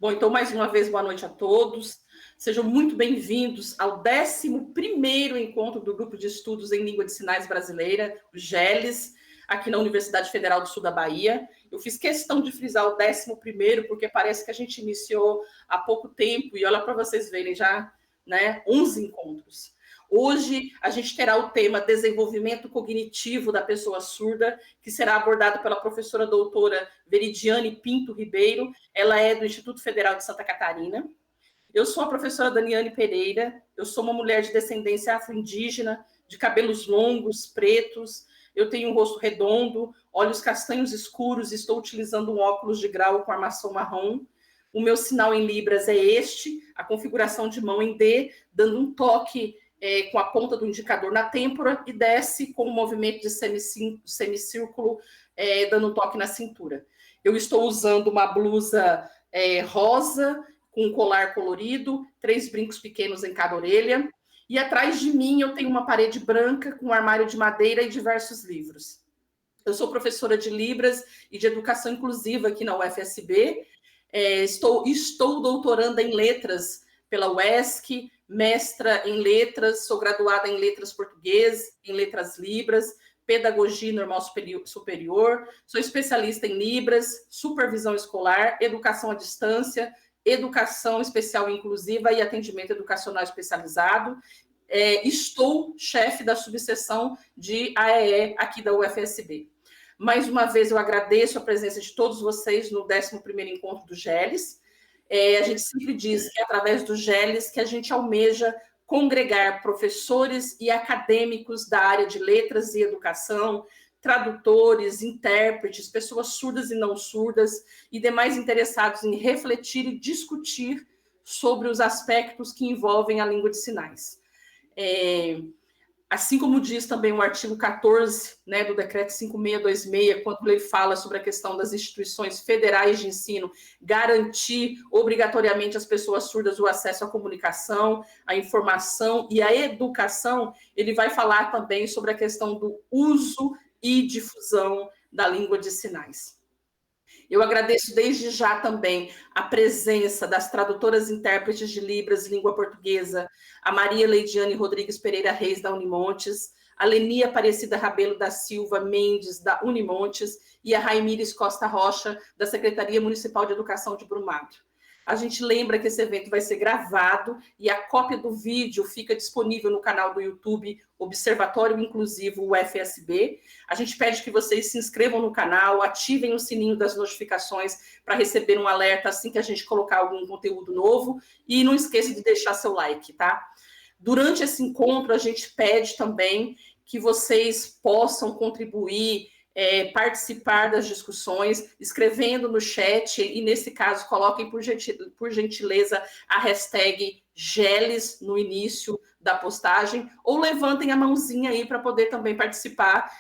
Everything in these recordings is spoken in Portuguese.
Bom, então, mais uma vez, boa noite a todos. Sejam muito bem-vindos ao 11º encontro do Grupo de Estudos em Língua de Sinais Brasileira, o GELES, aqui na Universidade Federal do Sul da Bahia. Eu fiz questão de frisar o 11º, porque parece que a gente iniciou há pouco tempo, e olha para vocês verem já, 11 encontros. Hoje, a gente terá o tema Desenvolvimento Cognitivo da Pessoa Surda, que será abordado pela professora doutora Veridiane Pinto Ribeiro. Ela é do Instituto Federal de Santa Catarina. Eu sou a professora Daniane Pereira. Eu sou uma mulher de descendência afro-indígena, de cabelos longos, pretos. Eu tenho um rosto redondo, olhos castanhos escuros e estou utilizando um óculos de grau com armação marrom. O meu sinal em Libras é este, a configuração de mão em D, dando um toque com a ponta do indicador na têmpora e desce com um movimento de semicírculo, dando um toque na cintura. Eu estou usando uma blusa rosa, com um colar colorido, 3 brincos pequenos em cada orelha, e atrás de mim eu tenho uma parede branca com um armário de madeira e diversos livros. Eu sou professora de Libras e de Educação Inclusiva aqui na UFSB, estou doutoranda em Letras pela UESC, mestra em Letras, sou graduada em Letras Português, em Letras Libras, Pedagogia Normal Superior, sou especialista em Libras, Supervisão Escolar, Educação à Distância, Educação Especial Inclusiva e Atendimento Educacional Especializado. Estou chefe da subseção de AEE aqui da UFSB. Mais uma vez, eu agradeço a presença de todos vocês no 11º encontro do GELES. A gente sempre diz que é através do GELES que a gente almeja congregar professores e acadêmicos da área de letras e educação, tradutores, intérpretes, pessoas surdas e não surdas e demais interessados em refletir e discutir sobre os aspectos que envolvem a língua de sinais. Assim como diz também o artigo 14, do Decreto 5626, quando ele fala sobre a questão das instituições federais de ensino, garantir obrigatoriamente às pessoas surdas o acesso à comunicação, à informação e à educação, ele vai falar também sobre a questão do uso e difusão da língua de sinais. Eu agradeço desde já também a presença das tradutoras e intérpretes de Libras, língua portuguesa, a Maria Leidiane Rodrigues Pereira Reis, da Unimontes, a Lenia Aparecida Rabelo da Silva Mendes, da Unimontes, e a Raimires Costa Rocha, da Secretaria Municipal de Educação de Brumado. A gente lembra que esse evento vai ser gravado e a cópia do vídeo fica disponível no canal do YouTube Observatório Inclusivo UFSB. A gente pede que vocês se inscrevam no canal, ativem o sininho das notificações para receber um alerta assim que a gente colocar algum conteúdo novo e não esqueça de deixar seu like, tá? Durante esse encontro, a gente pede também que vocês possam contribuir, participar das discussões, escrevendo no chat, e nesse caso, coloquem por gentileza a hashtag GELES no início da postagem, ou levantem a mãozinha aí para poder também participar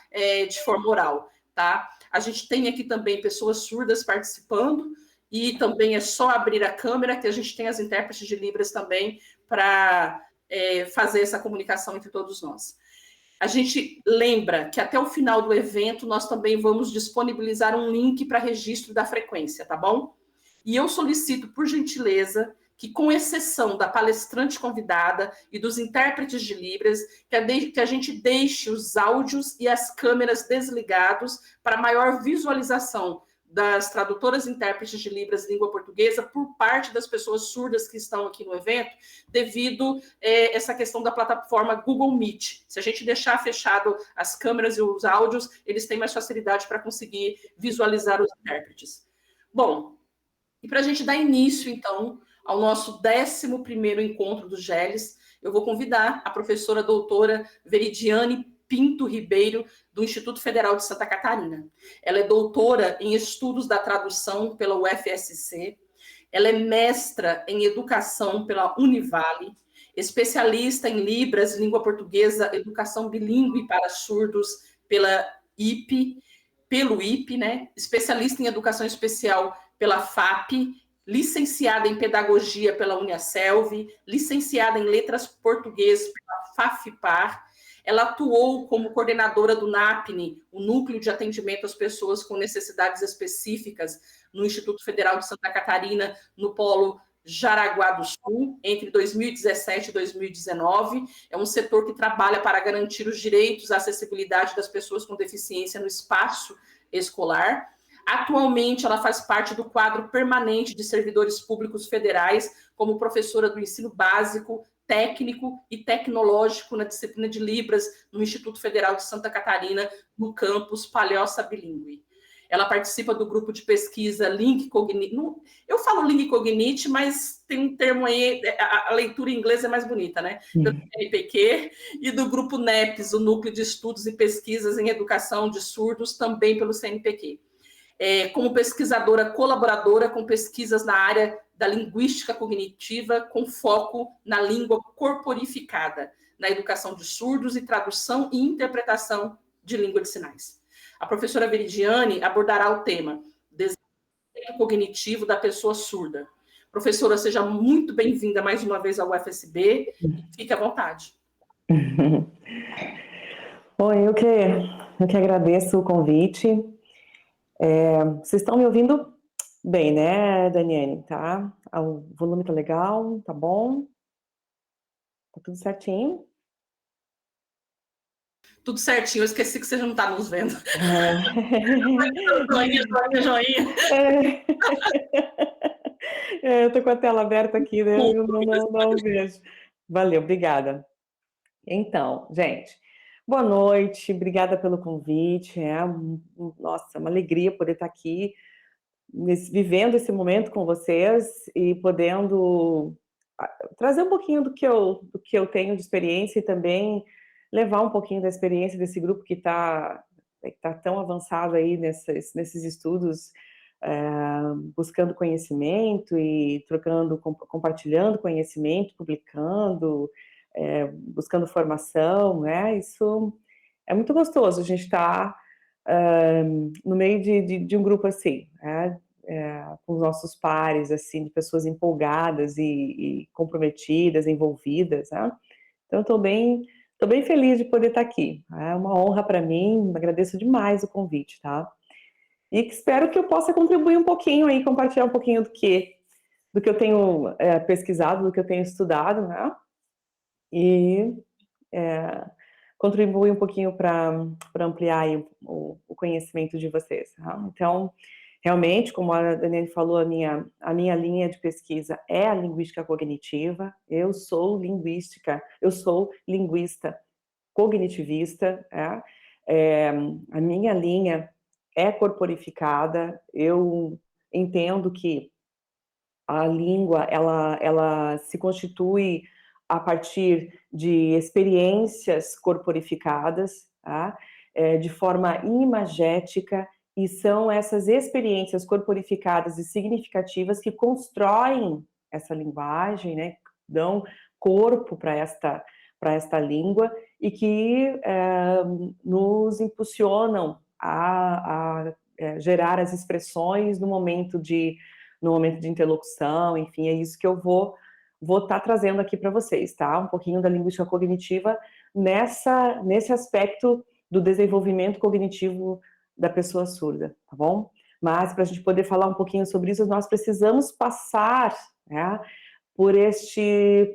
de forma oral, tá? A gente tem aqui também pessoas surdas participando, e também é só abrir a câmera, que a gente tem as intérpretes de Libras também para fazer essa comunicação entre todos nós. A gente lembra que até o final do evento nós também vamos disponibilizar um link para registro da frequência, tá bom? E eu solicito, por gentileza, que com exceção da palestrante convidada e dos intérpretes de Libras, que a gente deixe os áudios e as câmeras desligados para maior visualização das tradutoras e intérpretes de Libras língua portuguesa por parte das pessoas surdas que estão aqui no evento, devido essa questão da plataforma Google Meet. Se a gente deixar fechado as câmeras e os áudios, eles têm mais facilidade para conseguir visualizar os intérpretes. Bom, e para a gente dar início, então, ao nosso 11º encontro do GELES, eu vou convidar a professora doutora Veridiane Pinto Ribeiro, do Instituto Federal de Santa Catarina. Ela é doutora em Estudos da Tradução pela UFSC, ela é mestra em Educação pela Univale, especialista em Libras, Língua Portuguesa, Educação Bilíngue para Surdos pelo IPE, especialista em Educação Especial pela FAP, licenciada em Pedagogia pela Uniaselv, licenciada em Letras Português pela FAFPAR. Ela atuou como coordenadora do NAPNE, o Núcleo de Atendimento às Pessoas com Necessidades Específicas, no Instituto Federal de Santa Catarina, no Polo Jaraguá do Sul, entre 2017 e 2019. É um setor que trabalha para garantir os direitos à acessibilidade das pessoas com deficiência no espaço escolar. Atualmente, ela faz parte do quadro permanente de servidores públicos federais, como professora do ensino básico, técnico e tecnológico na disciplina de Libras, no Instituto Federal de Santa Catarina, no campus Palhoça Bilíngue. Ela participa do grupo de pesquisa Link Cognite. Eu falo Link Cognite, mas tem um termo aí, a leitura em inglês é mais bonita, né? Do CNPq e do grupo NEPS, o Núcleo de Estudos e Pesquisas em Educação de Surdos, também pelo CNPq. Como pesquisadora colaboradora com pesquisas na área da linguística cognitiva, com foco na língua corporificada, na educação de surdos e tradução e interpretação de língua de sinais. A professora Veridiane abordará o tema desenvolvimento cognitivo da pessoa surda. Professora, seja muito bem-vinda mais uma vez ao UFSB e fique à vontade. Oi, eu que agradeço o convite. Vocês estão me ouvindo bem, né, Daniele? Tá? O volume tá legal, tá bom? Tá tudo certinho? Tudo certinho, eu esqueci que você já não está nos vendo. Joinha. Eu tô com a tela aberta aqui, né? Eu não vejo. Valeu, obrigada. Então, gente, boa noite, obrigada pelo convite. Nossa, uma alegria poder estar aqui, vivendo esse momento com vocês e podendo trazer um pouquinho do que eu tenho de experiência e também levar um pouquinho da experiência desse grupo que está tão avançado aí nesses estudos, buscando conhecimento e compartilhando conhecimento, publicando, buscando formação, né? Isso é muito gostoso, a gente está no meio de um grupo assim, né? Com os nossos pares, assim, de pessoas empolgadas e comprometidas, envolvidas, né? Então, estou bem feliz de poder estar aqui. É uma honra para mim, agradeço demais o convite, tá? E espero que eu possa contribuir um pouquinho aí, compartilhar um pouquinho do que eu tenho pesquisado, do que eu tenho estudado, né? E contribuir um pouquinho para ampliar aí o conhecimento de vocês. Tá? Então, realmente, como a Daniele falou, a minha linha de pesquisa é a linguística cognitiva. Eu sou linguista cognitivista. A minha linha é corporificada. Eu entendo que a língua, ela se constitui a partir de experiências corporificadas, tá? De forma imagética, e são essas experiências corporificadas e significativas que constroem essa linguagem, né? Dão corpo para esta língua e que nos impulsionam a gerar as expressões no momento de interlocução, enfim, é isso que eu vou estar trazendo aqui para vocês, tá? Um pouquinho da linguística cognitiva nesse aspecto do desenvolvimento cognitivo da pessoa surda, tá bom? Mas para a gente poder falar um pouquinho sobre isso, nós precisamos passar, né, por esses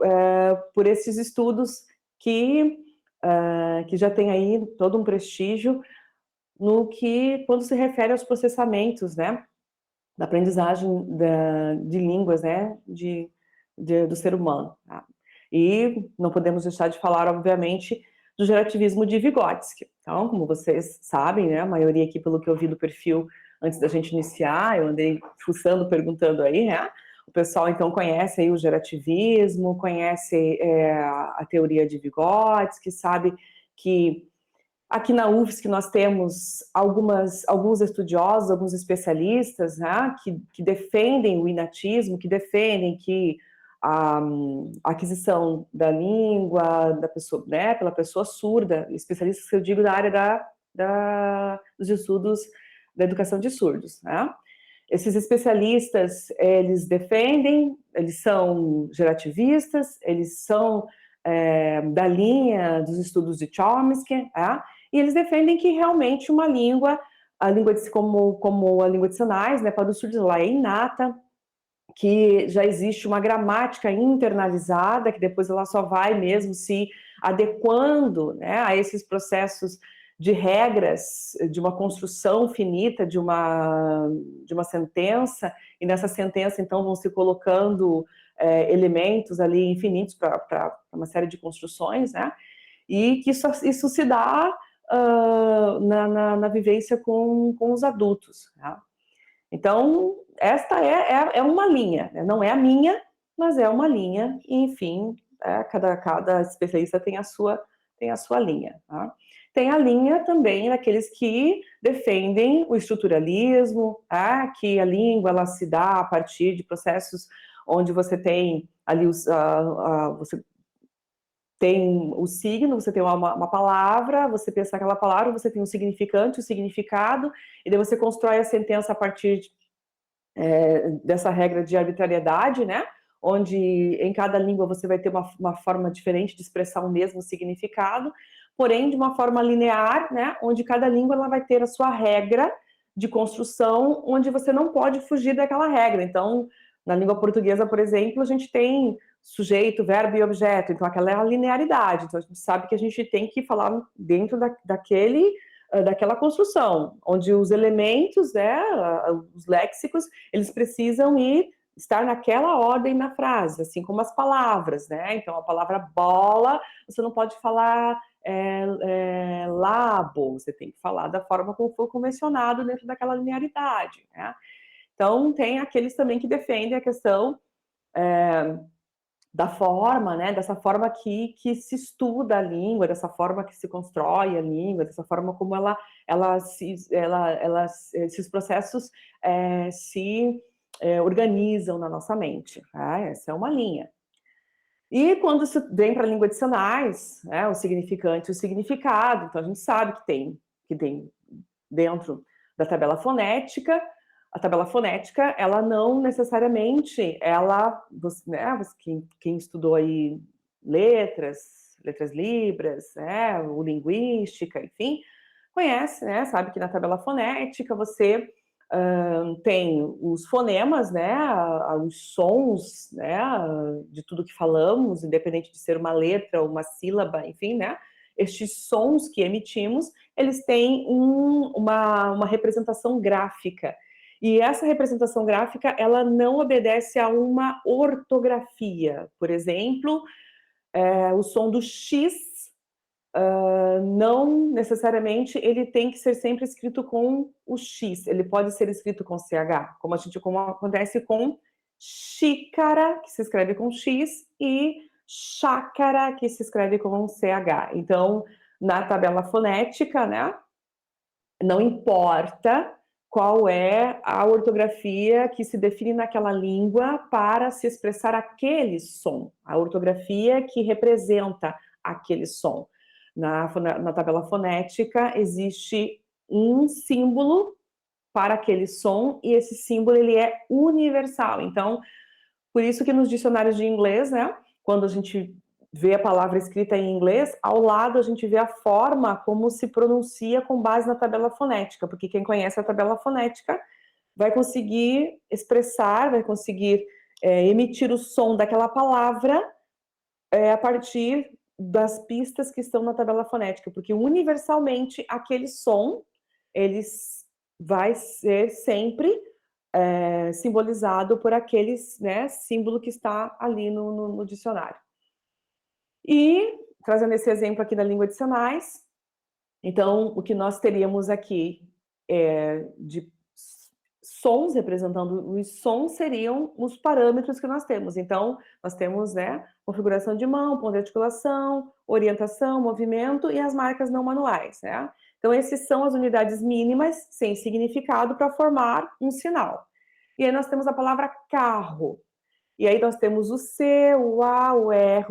estudos que já tem aí todo um prestígio quando se refere aos processamentos, né, da aprendizagem de línguas, né, do ser humano. Tá? E não podemos deixar de falar, obviamente, do gerativismo de Vygotsky. Então, como vocês sabem, né, a maioria aqui, pelo que eu vi do perfil antes da gente iniciar, eu andei fuçando, perguntando aí, né, o pessoal, então, conhece aí o gerativismo, conhece a teoria de Vygotsky, sabe que aqui na UFSC nós temos alguns estudiosos, alguns especialistas, né, que defendem o inatismo, que defendem que a aquisição da língua da pessoa, né, pela pessoa surda, especialistas que eu digo da área dos estudos da educação de surdos, né? Esses especialistas, eles defendem, eles são gerativistas, eles são da linha dos estudos de Chomsky, e eles defendem que realmente uma língua, como a língua de sinais, né, para os surdos ela é inata, que já existe uma gramática internalizada, que depois ela só vai mesmo se adequando, né, a esses processos de regras, de uma construção finita de uma sentença, e nessa sentença, então, vão se colocando elementos ali infinitos para uma série de construções, né, e que isso se dá na vivência com os adultos, né? Então, esta é uma linha, né? Não é a minha, mas é uma linha, e, enfim, cada especialista tem a sua linha. Tá? Tem a linha também daqueles que defendem o estruturalismo, que a língua ela se dá a partir de processos onde você tem ali você tem o signo, você tem uma palavra, você pensa naquela palavra, você tem um significante, o significado, e daí você constrói a sentença a partir dessa regra de arbitrariedade, né? Onde em cada língua você vai ter uma forma diferente de expressar o mesmo significado, porém de uma forma linear, né? Onde cada língua ela vai ter a sua regra de construção, onde você não pode fugir daquela regra. Então, na língua portuguesa, por exemplo, a gente tem sujeito, verbo e objeto, então aquela é a linearidade, então a gente sabe que a gente tem que falar dentro daquela construção, onde os elementos, né, os léxicos, eles precisam estar naquela ordem na frase, assim como as palavras, né, então a palavra bola, você não pode falar labo, você tem que falar da forma como for convencionado dentro daquela linearidade, né. Então tem aqueles também que defendem a questão da forma, né, dessa forma que se estuda a língua, dessa forma que se constrói a língua, dessa forma como esses processos se organizam na nossa mente. Essa é uma linha. E quando se vem para a língua de sinais, né, o significante e o significado, então a gente sabe que tem dentro da tabela fonética. A tabela fonética, ela não necessariamente, né, quem estudou aí letras libras, né, o linguística, enfim, conhece, né, sabe que na tabela fonética você tem os fonemas, né, os sons, né, de tudo que falamos, independente de ser uma letra ou uma sílaba, enfim, né, estes sons que emitimos, eles têm uma representação gráfica. E essa representação gráfica, ela não obedece a uma ortografia. Por exemplo, o som do X, não necessariamente ele tem que ser sempre escrito com o X. Ele pode ser escrito com CH, como acontece com xícara, que se escreve com X, e chácara, que se escreve com CH. Então, na tabela fonética, né, não importa qual é a ortografia que se define naquela língua para se expressar aquele som, a ortografia que representa aquele som. Na tabela fonética existe um símbolo para aquele som e esse símbolo ele é universal. Então, por isso que nos dicionários de inglês, né, quando a gente vê a palavra escrita em inglês, ao lado a gente vê a forma como se pronuncia com base na tabela fonética, porque quem conhece a tabela fonética vai conseguir expressar, vai conseguir emitir o som daquela palavra a partir das pistas que estão na tabela fonética, porque universalmente aquele som, ele vai ser sempre simbolizado por aquele, né, símbolo que está ali no dicionário. E, trazendo esse exemplo aqui da língua de sinais, então, o que nós teríamos aqui de sons, representando os sons, seriam os parâmetros que nós temos. Então, nós temos, né, configuração de mão, ponto de articulação, orientação, movimento e as marcas não manuais, né? Então, esses são as unidades mínimas, sem significado, para formar um sinal. E aí nós temos a palavra carro. E aí nós temos o C, o A, o R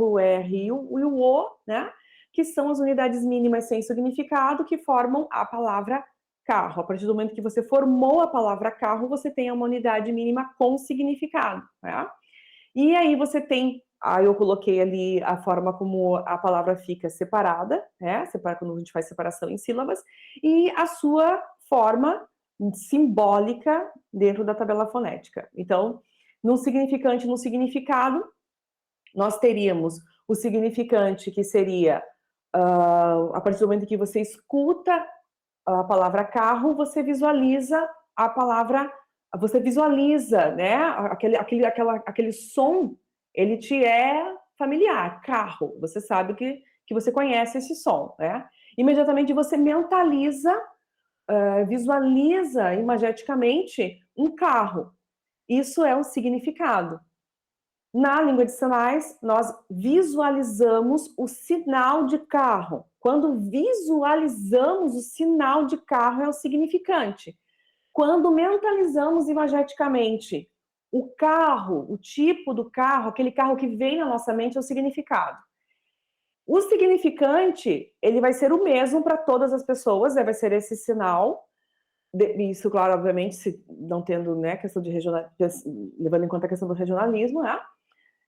e o O, né? Que são as unidades mínimas sem significado que formam a palavra carro. A partir do momento que você formou a palavra carro, você tem uma unidade mínima com significado, né? E aí você tem Aí eu coloquei ali a forma como a palavra fica separada, né? Quando a gente faz separação em sílabas, e a sua forma simbólica dentro da tabela fonética. Então, no significante e no significado, nós teríamos o significante que seria, a partir do momento que você escuta a palavra carro, você visualiza a palavra, você visualiza, né? Aquele som, ele te é familiar, carro. Você sabe que você conhece esse som, né? Imediatamente você mentaliza, visualiza imageticamente um carro. Isso é um significado. Na língua de sinais, nós visualizamos o sinal de carro. Quando visualizamos o sinal de carro, é o significante. Quando mentalizamos imageticamente o carro, o tipo do carro, aquele carro que vem na nossa mente, é o significado. O significante, ele vai ser o mesmo para todas as pessoas, vai ser esse sinal. Isso, claro, obviamente, se não tendo, né, questão de levando em conta a questão do regionalismo, né?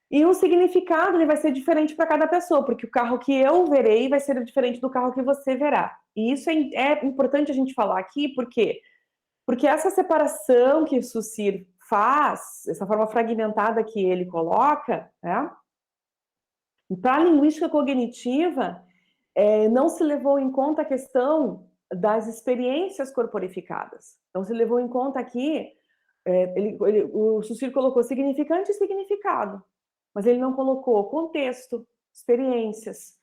E o significado, ele vai ser diferente para cada pessoa, porque o carro que eu verei vai ser diferente do carro que você verá. E isso é importante a gente falar aqui, porque essa separação que o Saussure faz, essa forma fragmentada que ele coloca, né, para a linguística cognitiva, não se levou em conta a questão das experiências corporificadas. Então, se levou em conta aqui, o Saussure colocou significante e significado, mas ele não colocou contexto, experiências,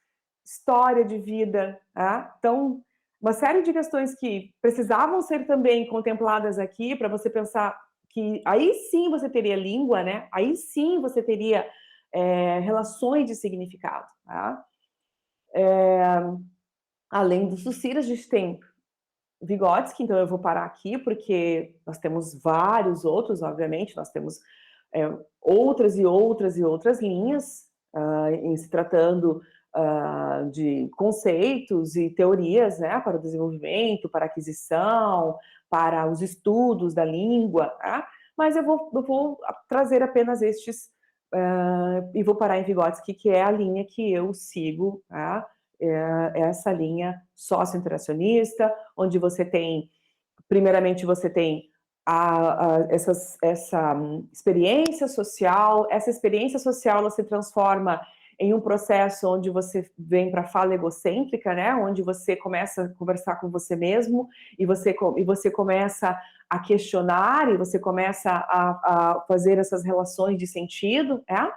história de vida. Tá? Então, uma série de questões que precisavam ser também contempladas aqui, para você pensar que aí sim você teria língua, né? Aí sim você teria relações de significado. Tá? Além do Saussure, a gente tem Vygotsky, então eu vou parar aqui, porque nós temos vários outros, obviamente, nós temos outras e outras e outras linhas, em se tratando de conceitos e teorias, né, para o desenvolvimento, para a aquisição, para os estudos da língua, tá? Mas eu vou trazer apenas estes, e vou parar em Vygotsky, que é a linha que eu sigo, tá? Essa linha sócio-interacionista, onde você tem, primeiramente, você tem essa experiência social. Essa experiência social, ela se transforma em um processo onde você vem para a fala egocêntrica, né? Onde você começa a conversar com você mesmo e você começa a questionar e você começa a fazer essas relações de sentido, né?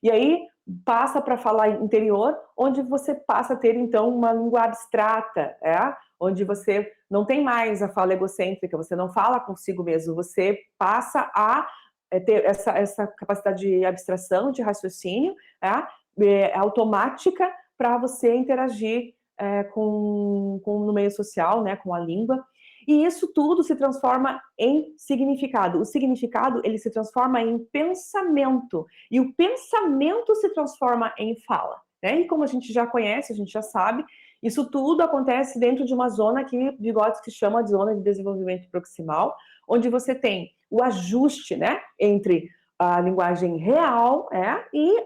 E aí passa para falar interior, onde você passa a ter, então, uma língua abstrata, onde você não tem mais a fala egocêntrica, você não fala consigo mesmo, você passa a ter essa capacidade de abstração, de raciocínio, automática, para você interagir no meio social, né, com a língua. E isso tudo se transforma em significado. O significado, ele se transforma em pensamento. E o pensamento se transforma em fala. Né? E como a gente já conhece, a gente já sabe, isso tudo acontece dentro de uma zona que Vygotsky chama de zona de desenvolvimento proximal, onde você tem o ajuste, né, entre a linguagem real e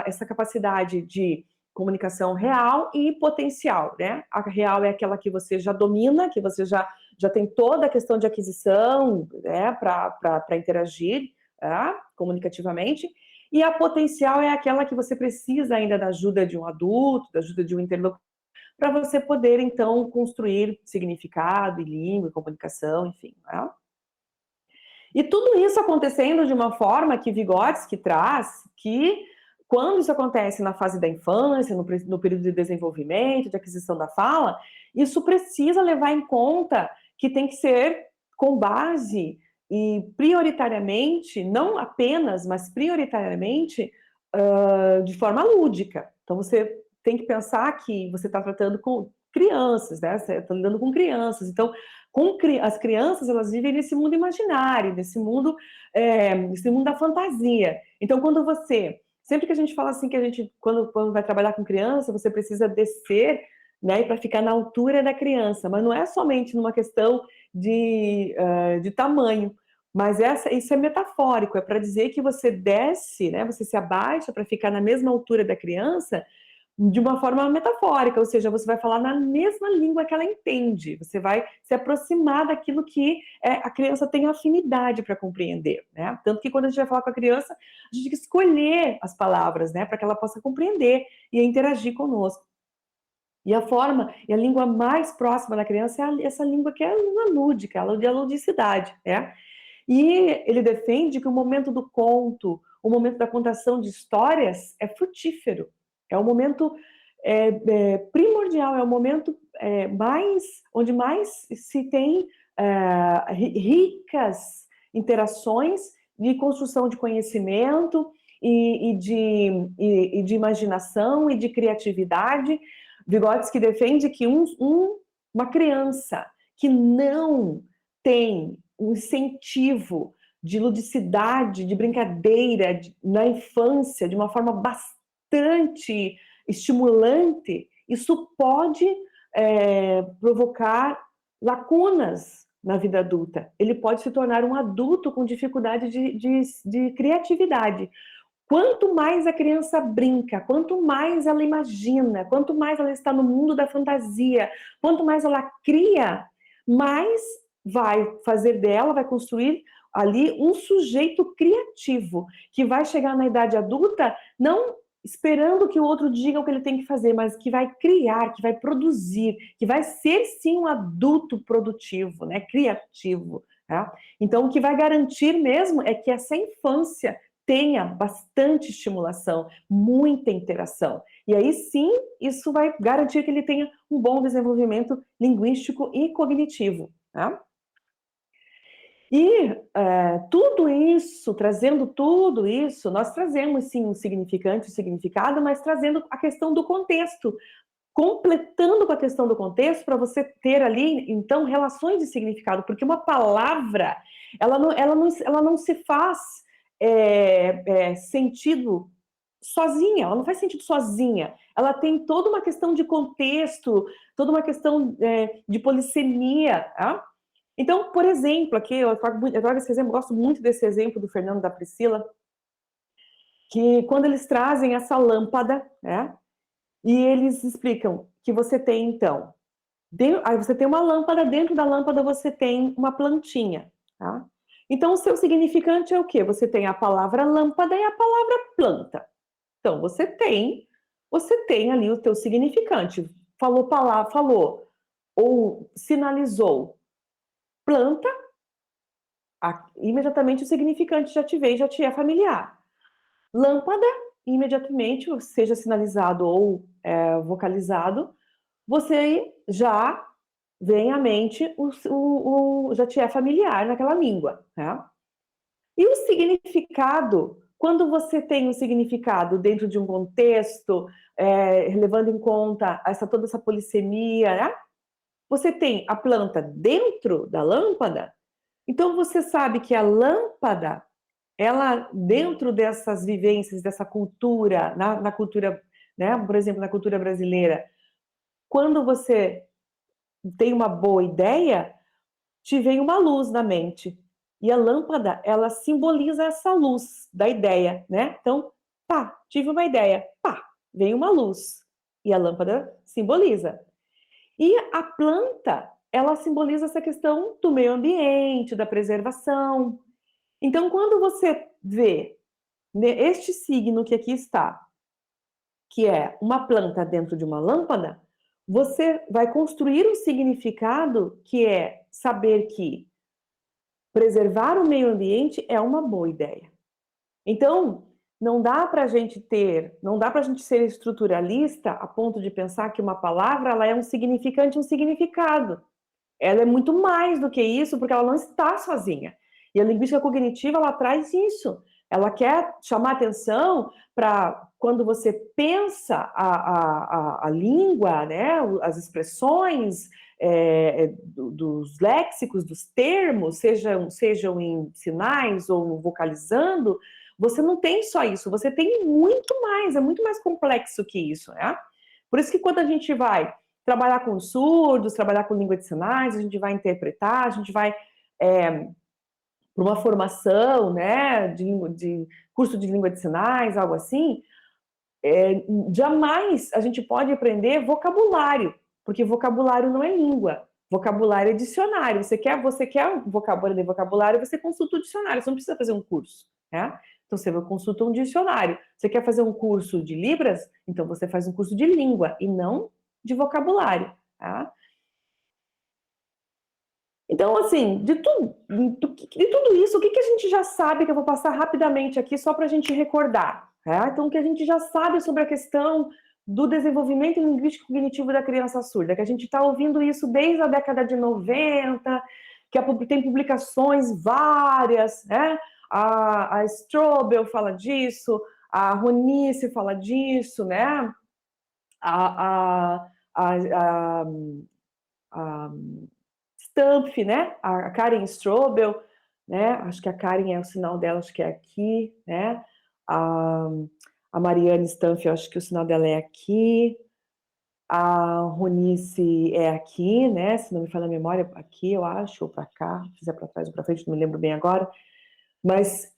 essa capacidade de comunicação real e potencial, né? A real é aquela que você já domina, que você já tem toda a questão de aquisição, né, para interagir comunicativamente, e a potencial é aquela que você precisa ainda da ajuda de um adulto, da ajuda de um interlocutor, para você poder, então, construir significado e língua, e comunicação, enfim. Né? E tudo isso acontecendo de uma forma que Vygotsky traz que, quando isso acontece na fase da infância, no período de desenvolvimento, de aquisição da fala, isso precisa levar em conta que tem que ser com base e prioritariamente, não apenas, mas prioritariamente, de forma lúdica. Então, você tem que pensar que você está tratando com crianças, né? Você está lidando com crianças. Então, as crianças, elas vivem nesse mundo imaginário, nesse mundo da fantasia. Então, sempre que a gente fala assim, que a gente, quando vai trabalhar com criança, você precisa descer, né, para ficar na altura da criança, mas não é somente numa questão de tamanho, Mas isso é metafórico, é para dizer que você desce, né, você se abaixa para ficar na mesma altura da criança, de uma forma metafórica, ou seja, você vai falar na mesma língua que ela entende, você vai se aproximar daquilo que a criança tem afinidade para compreender, né? Tanto que quando a gente vai falar com a criança, a gente tem que escolher as palavras, né, para que ela possa compreender e interagir conosco. E a língua mais próxima da criança é essa língua que é a língua lúdica, a ludicidade, né? E ele defende que o momento do conto, o momento da contação de histórias é frutífero, é o momento primordial, é o momento onde mais se tem ricas interações de construção de conhecimento e de imaginação e de criatividade. Vygotsky defende que uma criança que não tem um incentivo de ludicidade, de brincadeira na infância, de uma forma bastante estimulante, isso pode provocar lacunas na vida adulta. Ele pode se tornar um adulto com dificuldade de criatividade. Quanto mais a criança brinca, quanto mais ela imagina, quanto mais ela está no mundo da fantasia, quanto mais ela cria, mais vai fazer dela, vai construir ali um sujeito criativo, que vai chegar na idade adulta não esperando que o outro diga o que ele tem que fazer, mas que vai criar, que vai produzir, que vai ser sim um adulto produtivo, né, criativo. Tá? Então, o que vai garantir mesmo é que essa infância tenha bastante estimulação, muita interação. E aí sim, isso vai garantir que ele tenha um bom desenvolvimento linguístico e cognitivo. Tá? E tudo isso, trazendo tudo isso, nós trazemos sim um significante, um significado, mas trazendo a questão do contexto, completando com a questão do contexto para você ter ali, então, relações de significado, porque uma palavra, ela não se faz sentido sozinha, ela não faz sentido sozinha, ela tem toda uma questão de contexto, toda uma questão de polissemia, tá? Então, por exemplo, aqui eu trago esse exemplo, gosto muito desse exemplo do Fernando e da Priscila, que quando eles trazem essa lâmpada, né, e eles explicam que você tem, então, aí você tem uma lâmpada, dentro da lâmpada você tem uma plantinha, tá? Então, o seu significante é o quê? Você tem a palavra lâmpada e a palavra planta. Então, você tem ali o teu significante. Falou ou sinalizou planta, imediatamente o significante já te veio, já te é familiar. Lâmpada, imediatamente, seja sinalizado ou vocalizado, você já vem à mente, já te é familiar naquela língua. Tá? E o significado, quando você tem um significado dentro de um contexto, levando em conta toda essa polissemia, né? Você tem a planta dentro da lâmpada, então você sabe que a lâmpada, ela, dentro dessas vivências, dessa cultura, na cultura, né, por exemplo, na cultura brasileira, quando você tem uma boa ideia, te vem uma luz na mente. E a lâmpada, ela simboliza essa luz da ideia, né? Então, pá, tive uma ideia, pá, vem uma luz. E a lâmpada simboliza. E a planta, ela simboliza essa questão do meio ambiente, da preservação. Então, quando você vê este signo que aqui está, que é uma planta dentro de uma lâmpada, você vai construir um significado que é saber que preservar o meio ambiente é uma boa ideia. Então, não dá para a gente ser estruturalista a ponto de pensar que uma palavra ela é um significante, um significado. Ela é muito mais do que isso, porque ela não está sozinha. E a linguística cognitiva, ela traz isso. Ela quer chamar atenção para quando você pensa a língua, né, as expressões dos léxicos, dos termos, sejam em sinais ou vocalizando, você não tem só isso, você tem muito mais, é muito mais complexo que isso, né? Por isso que quando a gente vai trabalhar com surdos, trabalhar com língua de sinais, a gente vai interpretar, a gente vai uma formação, né, de curso de língua de sinais, algo assim, jamais a gente pode aprender vocabulário, porque vocabulário não é língua. Vocabulário é dicionário. Você quer vocabulário, você consulta o dicionário, você não precisa fazer um curso, né? Então você consulta um dicionário. Você quer fazer um curso de Libras? Então você faz um curso de língua e não de vocabulário, tá? Então, assim, de tudo isso, o que a gente já sabe, que eu vou passar rapidamente aqui, só para a gente recordar, tá? Então, o que a gente já sabe sobre a questão do desenvolvimento linguístico cognitivo da criança surda, que a gente está ouvindo isso desde a década de 90, que tem publicações várias, né? A Strobel fala disso, a Ronice fala disso, né? A, a, a, a Stumpf, né? A Karen Strobel, né? Acho que a Karen é o sinal dela, acho que é aqui, né? A, a Marianne Stumpf, eu acho que o sinal dela é aqui. A Ronice é aqui, né? Se não me falha a memória, aqui eu acho, ou para cá, se fizer para trás ou para frente, não me lembro bem agora. Mas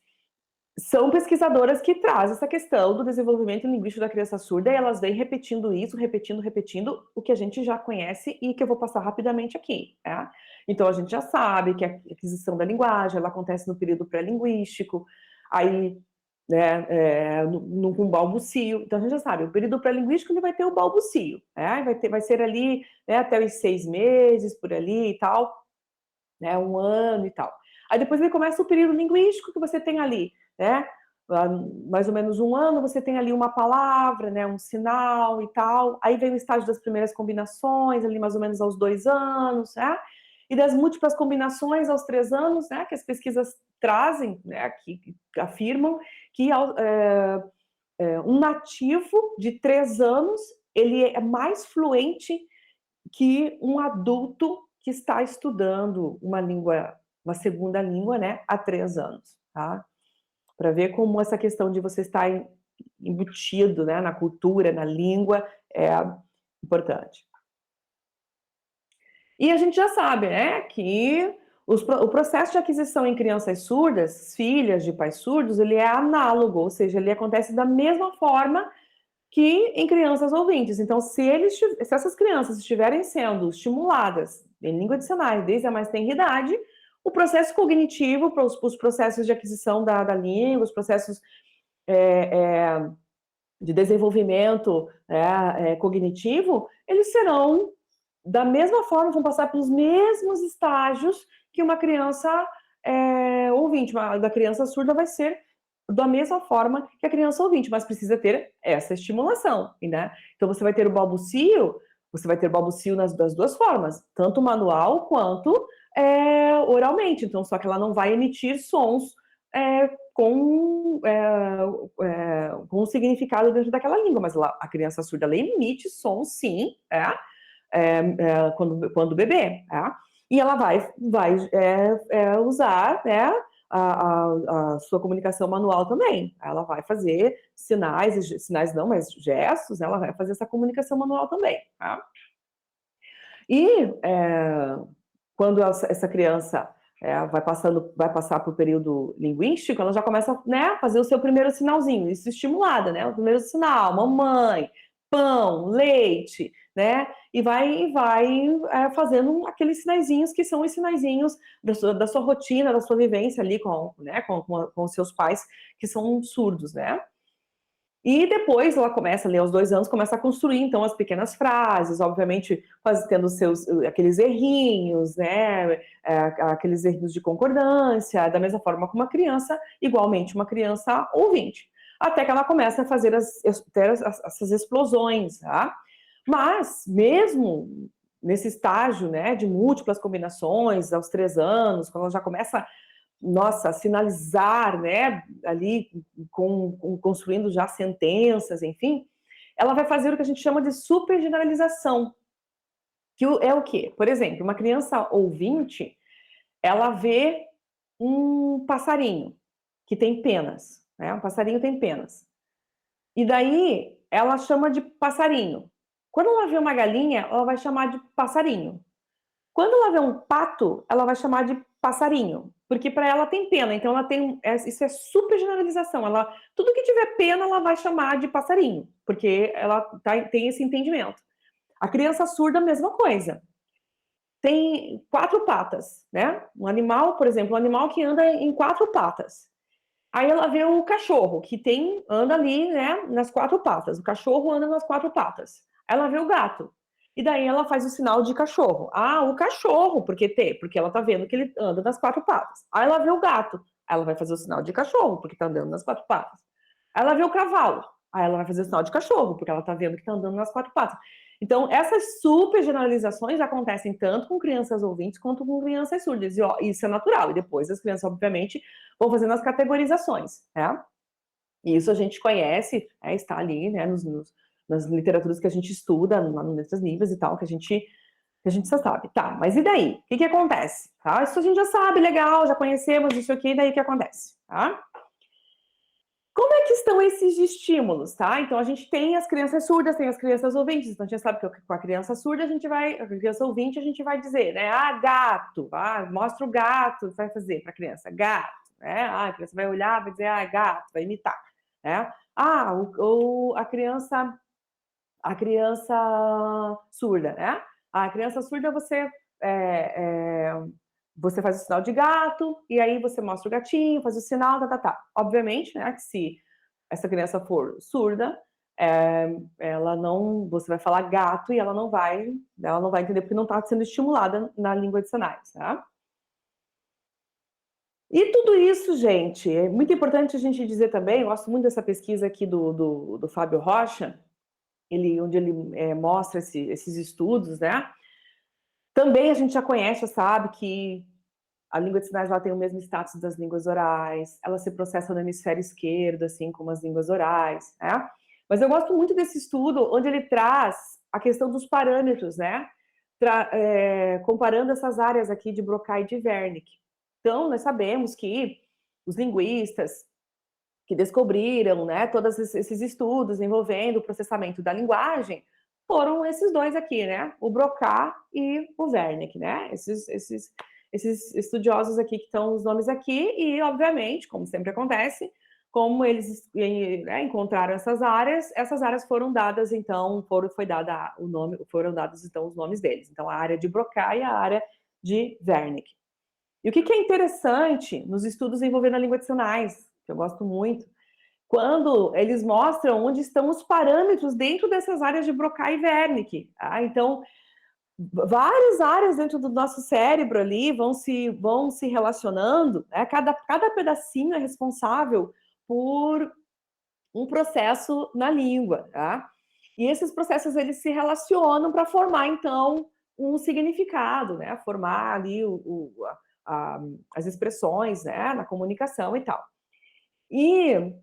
são pesquisadoras que trazem essa questão do desenvolvimento linguístico da criança surda e elas vêm repetindo isso, repetindo o que a gente já conhece e que eu vou passar rapidamente aqui, tá? Então, a gente já sabe que a aquisição da linguagem, ela acontece no período pré-linguístico, aí, né, com balbucio. Então, a gente já sabe, o período pré-linguístico, ele vai ter o balbucio, né? Vai ser ali, né, até os 6 meses, por ali e tal, né, 1 ano e tal. Aí depois ele começa o período linguístico, que você tem ali, né, mais ou menos 1 ano, você tem ali uma palavra, né, um sinal e tal. Aí vem o estágio das primeiras combinações, ali mais ou menos aos 2 anos, né, e das múltiplas combinações aos 3 anos, né, que as pesquisas trazem, né, que afirmam que um nativo de 3 anos, ele é mais fluente que um adulto que está estudando uma segunda língua, né, há 3 anos, tá? Para ver como essa questão de você estar embutido, né, na cultura, na língua, é importante. E a gente já sabe, né, que o processo de aquisição em crianças surdas, filhas de pais surdos, ele é análogo, ou seja, ele acontece da mesma forma que em crianças ouvintes. Então, se essas crianças estiverem sendo estimuladas em língua de sinais desde a mais tenra idade, o processo cognitivo, os processos de aquisição da língua, os processos de desenvolvimento cognitivo, eles serão da mesma forma, vão passar pelos mesmos estágios que uma criança ouvinte. Da criança surda vai ser da mesma forma que a criança ouvinte, mas precisa ter essa estimulação, né? Então você vai ter o balbucio das 2 formas, tanto manual quanto oralmente. Então, só que ela não vai emitir sons com um significado dentro daquela língua, mas a criança surda, ela emite sons, sim, quando bebê, e ela vai usar, né, a sua comunicação manual também. Ela vai fazer sinais não, mas gestos, ela vai fazer essa comunicação manual também, tá? E quando essa criança vai passar para o período linguístico, ela já começa, né, a fazer o seu primeiro sinalzinho, isso estimulada, né, o primeiro sinal, mamãe, pão, leite, né, e vai fazendo aqueles sinaizinhos que são os sinaizinhos da sua rotina, da sua vivência ali com os seus pais que são surdos, né. E depois ela começa ali aos 2 anos, começa a construir então as pequenas frases, obviamente tendo aqueles errinhos, né, aqueles errinhos de concordância, da mesma forma que uma criança, igualmente uma criança ouvinte, até que ela começa a ter essas explosões, tá? Mas mesmo nesse estágio, né, de múltiplas combinações aos 3 anos, quando ela já começa sinalizar, né, ali construindo já sentenças, enfim, ela vai fazer o que a gente chama de supergeneralização, que é o quê? Por exemplo, uma criança ouvinte, ela vê um passarinho que tem penas, né? Um passarinho tem penas. E daí ela chama de passarinho. Quando ela vê uma galinha, ela vai chamar de passarinho. Quando ela vê um pato, ela vai chamar de passarinho, porque para ela tem pena, então ela tem, isso é super generalização, tudo que tiver pena, ela vai chamar de passarinho, porque ela tem esse entendimento. A criança surda, a mesma coisa. Tem 4 patas, né? Um animal, por exemplo, um animal que anda em 4 patas. Aí ela vê o cachorro, que anda ali, né, nas 4 patas. O cachorro anda nas 4 patas. Ela vê o gato. E daí ela faz o sinal de cachorro. Ah, o cachorro, porque ela tá vendo que ele anda nas 4 patas. Aí ela vê o gato. Aí ela vai fazer o sinal de cachorro, porque tá andando nas 4 patas. Aí ela vê o cavalo. Aí ela vai fazer o sinal de cachorro, porque ela tá vendo que tá andando nas 4 patas. Então, essas super generalizações acontecem tanto com crianças ouvintes quanto com crianças surdas. E ó, isso é natural. E depois as crianças, obviamente, vão fazendo as categorizações, né? E isso a gente conhece, está ali, né, nas literaturas que a gente estuda, lá no Letras Livres e tal, que a gente já sabe. Tá, mas e daí? O que acontece? Tá? Isso a gente já sabe, legal, já conhecemos isso aqui, e daí o que acontece? Tá? Como é que estão esses estímulos, tá? Então, a gente tem as crianças surdas, tem as crianças ouvintes. Então, a gente sabe que com a criança surda, a criança ouvinte, a gente vai dizer, né? Ah, gato. Ah, mostra o gato, vai fazer para a criança, gato. Né? Ah, a criança vai olhar, vai dizer, ah, gato, vai imitar. Né? Ah, a criança surda, né? A criança surda, você faz o sinal de gato, e aí você mostra o gatinho, faz o sinal, tá. Obviamente, né, que se essa criança for surda, você vai falar gato e ela não vai entender porque não está sendo estimulada na língua de sinais, tá? E tudo isso, gente, é muito importante a gente dizer também, eu gosto muito dessa pesquisa aqui do Fábio Rocha, onde ele mostra esses estudos, né? Também a gente já conhece, sabe, que a língua de sinais ela tem o mesmo status das línguas orais, ela se processa no hemisfério esquerdo, assim como as línguas orais, né? Mas eu gosto muito desse estudo, onde ele traz a questão dos parâmetros, né? Comparando essas áreas aqui de Broca e de Wernicke. Então, nós sabemos que os linguistas que descobriram, né, todos esses estudos envolvendo o processamento da linguagem foram esses dois aqui, né? O Broca e o Wernicke, né? Esses estudiosos aqui que estão os nomes aqui e, obviamente, como sempre acontece, como eles encontraram essas áreas foram dadas, então, foram dados, então, os nomes deles. Então, a área de Broca e a área de Wernicke. E o que é interessante nos estudos envolvendo a língua de sinais, que eu gosto muito, quando eles mostram onde estão os parâmetros dentro dessas áreas de Broca e Wernicke. Tá? Então, várias áreas dentro do nosso cérebro ali vão se relacionando, né? Cada pedacinho é responsável por um processo na língua, tá? E esses processos, eles se relacionam para formar, então, um significado, né? Formar ali as expressões, né? Na comunicação e tal. E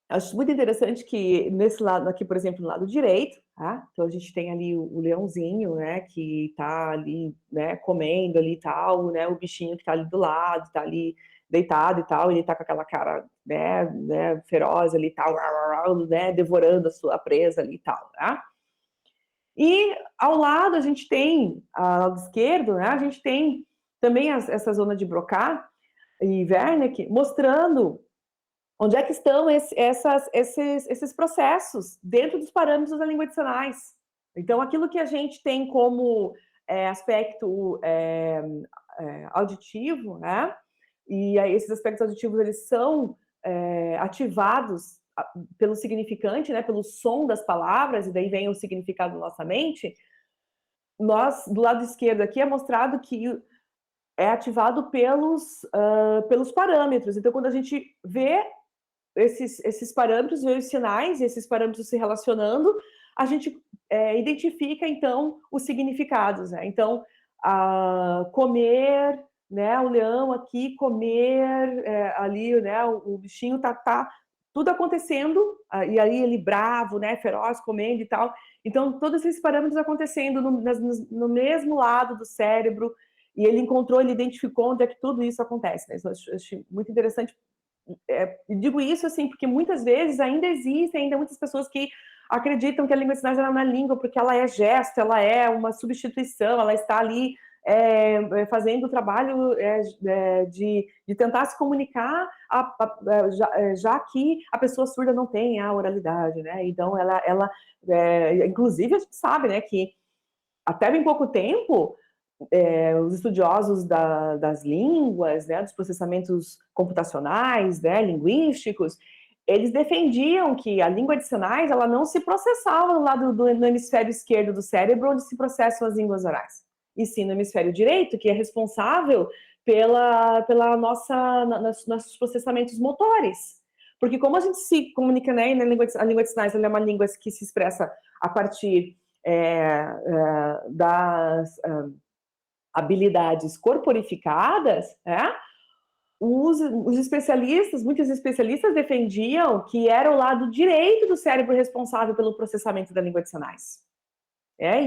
acho muito interessante que nesse lado aqui, por exemplo, no lado direito, tá? Então a gente tem ali o leãozinho, né, que tá ali, né, comendo ali e tal, né, o bichinho que tá ali do lado, tá ali deitado e tal, ele tá com aquela cara, né, feroz ali e tal, né, devorando a sua presa ali e tal, tá? E ao lado a gente tem, ao lado esquerdo, né, a gente tem também essa zona de Broca e Wernicke mostrando onde é que estão esses processos dentro dos parâmetros da língua de sinais? Então, aquilo que a gente tem como aspecto auditivo, né? E aí, esses aspectos auditivos, eles são ativados pelo significante, né? Pelo som das palavras, e daí vem o significado da nossa mente. Nós, do lado esquerdo aqui, é mostrado que é ativado pelos parâmetros. Então, quando a gente vê esses parâmetros, vê os sinais, e esses parâmetros se relacionando, a gente identifica, então, os significados. Né? Então, comer, né, o leão aqui, comer, ali, né, o bichinho tá tudo acontecendo, e aí ele bravo, né, feroz, comendo e tal. Então, todos esses parâmetros acontecendo no mesmo lado do cérebro, e ele identificou onde é que tudo isso acontece. Né? Isso eu acho muito interessante. Digo isso assim porque muitas vezes existem muitas pessoas que acreditam que a língua de sinais não é língua porque ela é gesto, ela é uma substituição, ela está ali fazendo o trabalho de tentar se comunicar, já que a pessoa surda não tem a oralidade, né? Então, inclusive, a gente sabe, né, que até bem pouco tempo, os estudiosos das línguas, né, dos processamentos computacionais, né, linguísticos, eles defendiam que a língua de sinais ela não se processava no lado do hemisfério esquerdo do cérebro, onde se processam as línguas orais, e sim no hemisfério direito, que é responsável nossos processamentos motores. Porque como a gente se comunica, né, a língua de sinais ela é uma língua que se expressa a partir das habilidades corporificadas, né? Os especialistas, muitos especialistas defendiam que era o lado direito do cérebro responsável pelo processamento da língua de sinais.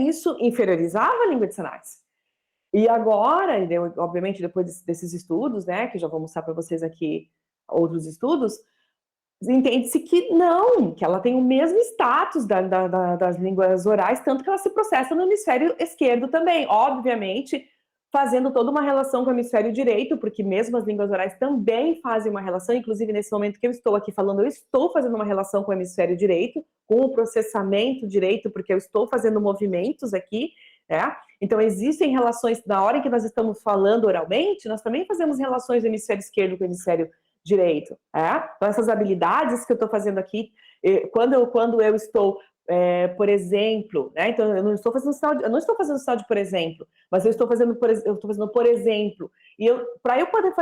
Isso inferiorizava a língua de sinais. E agora, obviamente, depois desses estudos, né, que já vou mostrar para vocês aqui outros estudos, entende-se que não, que ela tem o mesmo status das línguas orais, tanto que ela se processa no hemisfério esquerdo também, obviamente, fazendo toda uma relação com o hemisfério direito, porque mesmo as línguas orais também fazem uma relação, inclusive nesse momento que eu estou aqui falando, eu estou fazendo uma relação com o hemisfério direito, com o processamento direito, porque eu estou fazendo movimentos aqui, né? Então existem relações, na hora em que nós estamos falando oralmente, nós também fazemos relações do hemisfério esquerdo com o hemisfério direito. Então, essas habilidades que eu estou fazendo aqui, quando eu estou, por exemplo, né? Então eu não estou fazendo sinal de por exemplo, mas eu estou fazendo por exemplo. E para eu poder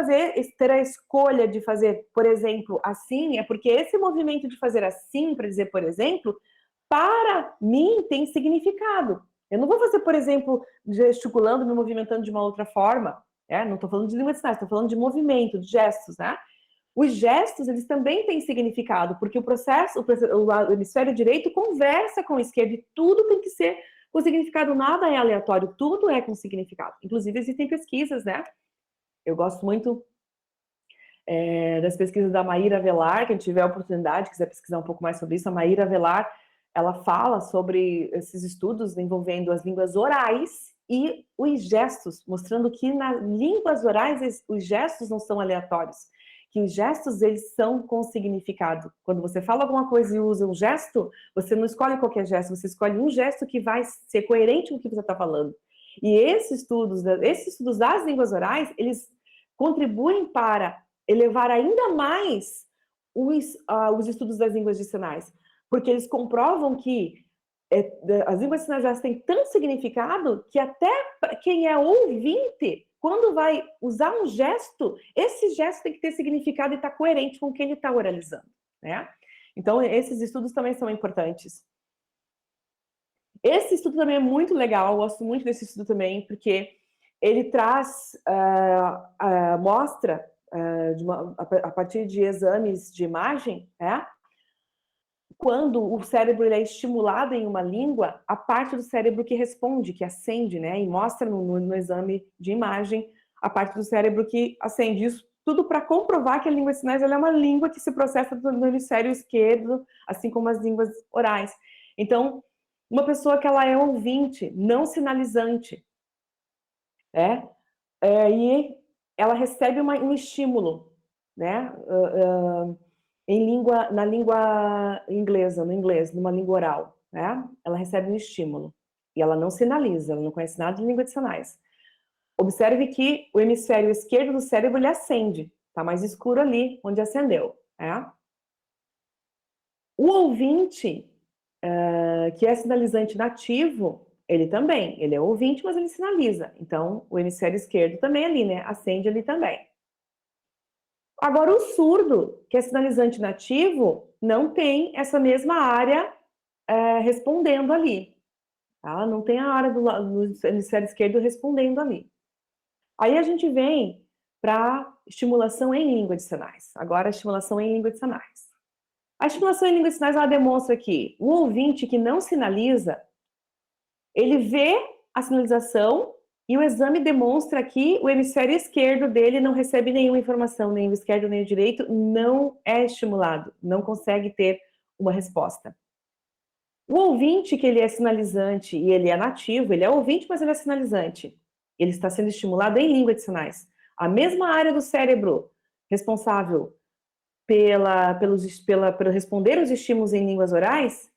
ter a escolha de fazer, por exemplo, assim, é porque esse movimento de fazer assim, para dizer por exemplo, para mim tem significado. Eu não vou fazer, por exemplo, gesticulando, me movimentando de uma outra forma. Não estou falando de língua de sinais, estou falando de movimento, de gestos, né? Os gestos, eles também têm significado, porque o hemisfério direito conversa com o esquerdo e tudo tem que ser com significado, nada é aleatório, tudo é com significado. Inclusive, existem pesquisas, né? Eu gosto muito das pesquisas da Maíra Velar, quem tiver a oportunidade, quiser pesquisar um pouco mais sobre isso, a Maíra Velar, ela fala sobre esses estudos envolvendo as línguas orais e os gestos, mostrando que nas línguas orais os gestos não são aleatórios, que os gestos eles são com significado. Quando você fala alguma coisa e usa um gesto, você não escolhe qualquer gesto, você escolhe um gesto que vai ser coerente com o que você está falando. E esses estudos das línguas orais, eles contribuem para elevar ainda mais os estudos das línguas de sinais, porque eles comprovam que as línguas de sinais já têm tanto significado que até quem é ouvinte, quando vai usar um gesto, esse gesto tem que ter significado e estar coerente com o que ele está oralizando, né? Então, esses estudos também são importantes. Esse estudo também é muito legal, eu gosto muito desse estudo também, porque ele traz, mostra, a partir de exames de imagem, né? Quando o cérebro é estimulado em uma língua, a parte do cérebro que responde, que acende, né? E mostra no exame de imagem a parte do cérebro que acende. Isso tudo para comprovar que a língua de sinais ela é uma língua que se processa no hemisfério esquerdo, assim como as línguas orais. Então, uma pessoa que ela é ouvinte, não sinalizante, e ela recebe um estímulo, né? Na língua inglesa, no inglês, numa língua oral, né? Ela recebe um estímulo e ela não sinaliza, ela não conhece nada de língua de sinais. Observe que o hemisfério esquerdo do cérebro ele acende, tá mais escuro ali, onde acendeu, né? O ouvinte, que é sinalizante nativo, ele também, ele é ouvinte, mas ele sinaliza. Então, o hemisfério esquerdo também ali, né? Acende ali também. Agora, o surdo, que é sinalizante nativo, não tem essa mesma área respondendo ali. Tá? Não tem a área do hemisfério esquerdo respondendo ali. Aí a gente vem para estimulação em língua de sinais. Agora, a estimulação em língua de sinais. A estimulação em língua de sinais, ela demonstra que o ouvinte que não sinaliza, ele vê a sinalização e o exame demonstra que o hemisfério esquerdo dele não recebe nenhuma informação, nem o esquerdo nem o direito, não é estimulado, não consegue ter uma resposta. O ouvinte que ele é sinalizante e ele é nativo, ele é ouvinte, mas ele é sinalizante. ele está sendo estimulado em língua de sinais. A mesma área do cérebro responsável pelo responder os estímulos em línguas orais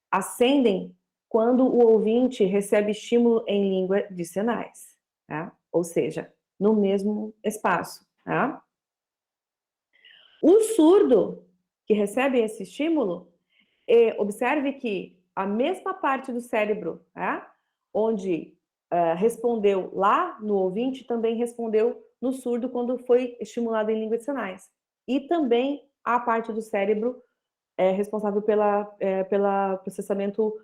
acendem quando o ouvinte recebe estímulo em língua de sinais, tá? Ou seja, no mesmo espaço. Tá? O surdo que recebe esse estímulo, observe que a mesma parte do cérebro, tá? Onde respondeu lá no ouvinte, também respondeu no surdo quando foi estimulado em língua de sinais. E também a parte do cérebro responsável pelo processamento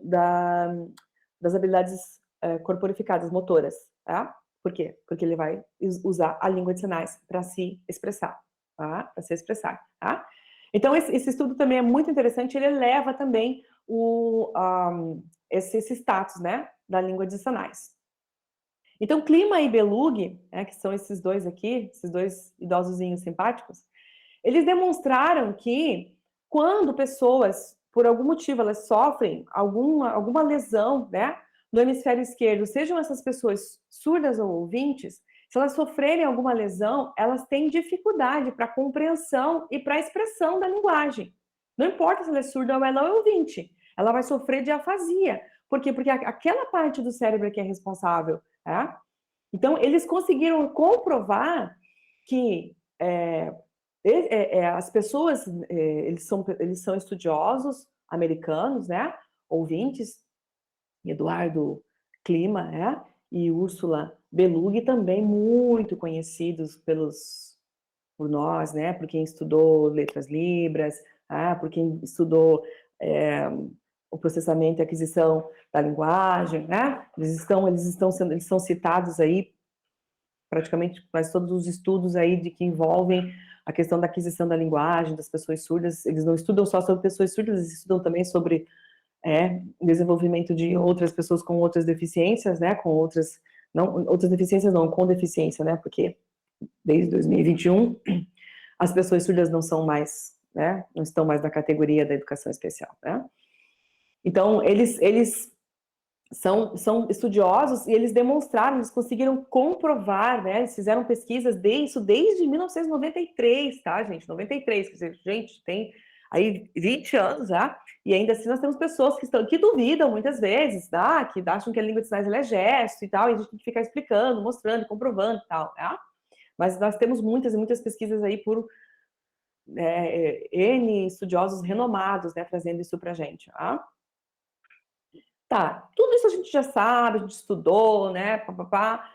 das habilidades corporificadas, motoras. Tá? Por quê? Porque ele vai usar a língua de sinais para se expressar. Tá? Para se expressar. Tá? Então, esse estudo também é muito interessante, ele eleva também esse status, né, da língua de sinais. Então, Klima e Belug, que são esses dois aqui, esses dois idosozinhos simpáticos, eles demonstraram que quando pessoas, por algum motivo, elas sofrem alguma lesão, né, no hemisfério esquerdo, sejam essas pessoas surdas ou ouvintes, se elas sofrerem alguma lesão, elas têm dificuldade para compreensão e para expressão da linguagem. Não importa se ela é surda ou ela é ouvinte, ela vai sofrer de afasia. Por quê? Porque aquela parte do cérebro que é responsável. Tá? Então, eles conseguiram comprovar que as pessoas, eles são estudiosos americanos, né? Ouvintes, Eduardo Klima, e Úrsula Belug, também muito conhecidos por nós, né? Por quem estudou letras libras, por quem estudou o processamento e aquisição da linguagem, né? Eles são citados aí praticamente quase todos os estudos aí que envolvem a questão da aquisição da linguagem das pessoas surdas. Eles não estudam só sobre pessoas surdas, eles estudam também sobre desenvolvimento de outras pessoas com outras deficiências, né? Com deficiência, né? Porque desde 2021 as pessoas surdas não são mais, né? Não estão mais na categoria da educação especial, né? Então, eles são estudiosos e eles demonstraram, eles conseguiram comprovar, né? Eles fizeram pesquisas desde 1993, tá, gente? 93, quer dizer, gente, tem aí 20 anos já, e ainda assim nós temos pessoas que duvidam muitas vezes, tá? Que acham que a língua de sinais é gesto e tal, e a gente tem que ficar explicando, mostrando, comprovando e tal, tá? Mas nós temos muitas e muitas pesquisas aí por N estudiosos renomados, né, trazendo isso pra gente, tá? Tá, tudo isso a gente já sabe, a gente estudou, né, papapá,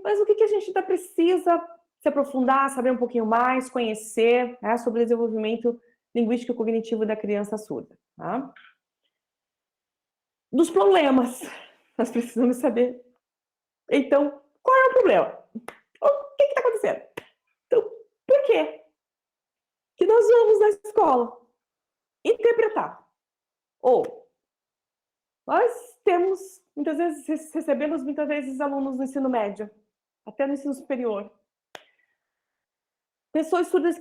mas o que a gente ainda precisa se aprofundar, saber um pouquinho mais, conhecer, né, sobre o desenvolvimento linguístico e cognitivo da criança surda, tá? Dos problemas, nós precisamos saber, então, qual é o problema? O que está acontecendo? Então, por quê que nós vamos na escola interpretar? Ou nós recebemos muitas vezes alunos no ensino médio, até no ensino superior. Pessoas surdas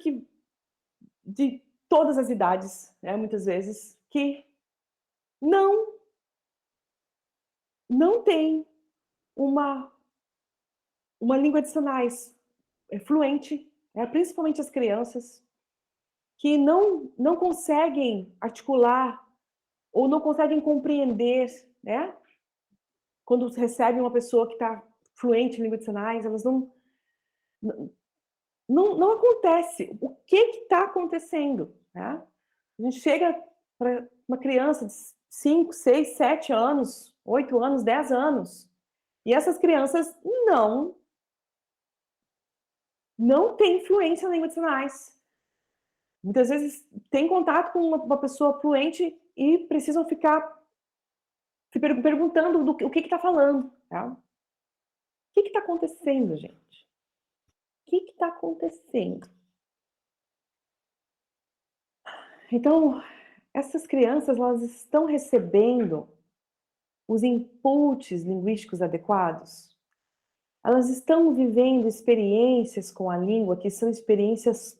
de todas as idades, né, muitas vezes, que não têm uma língua de sinais fluente, né, principalmente as crianças, que não conseguem articular ou não conseguem compreender, né? Quando recebem uma pessoa que está fluente em língua de sinais, elas não acontece. O que está acontecendo? Né? A gente chega para uma criança de 5, 6, 7 anos, 8 anos, 10 anos, e essas crianças não têm fluência na língua de sinais. Muitas vezes têm contato com uma pessoa fluente e precisam ficar se perguntando o que está falando. Tá? O que está acontecendo, gente? O que está acontecendo? Então, essas crianças, elas estão recebendo os inputs linguísticos adequados? Elas estão vivendo experiências com a língua que são experiências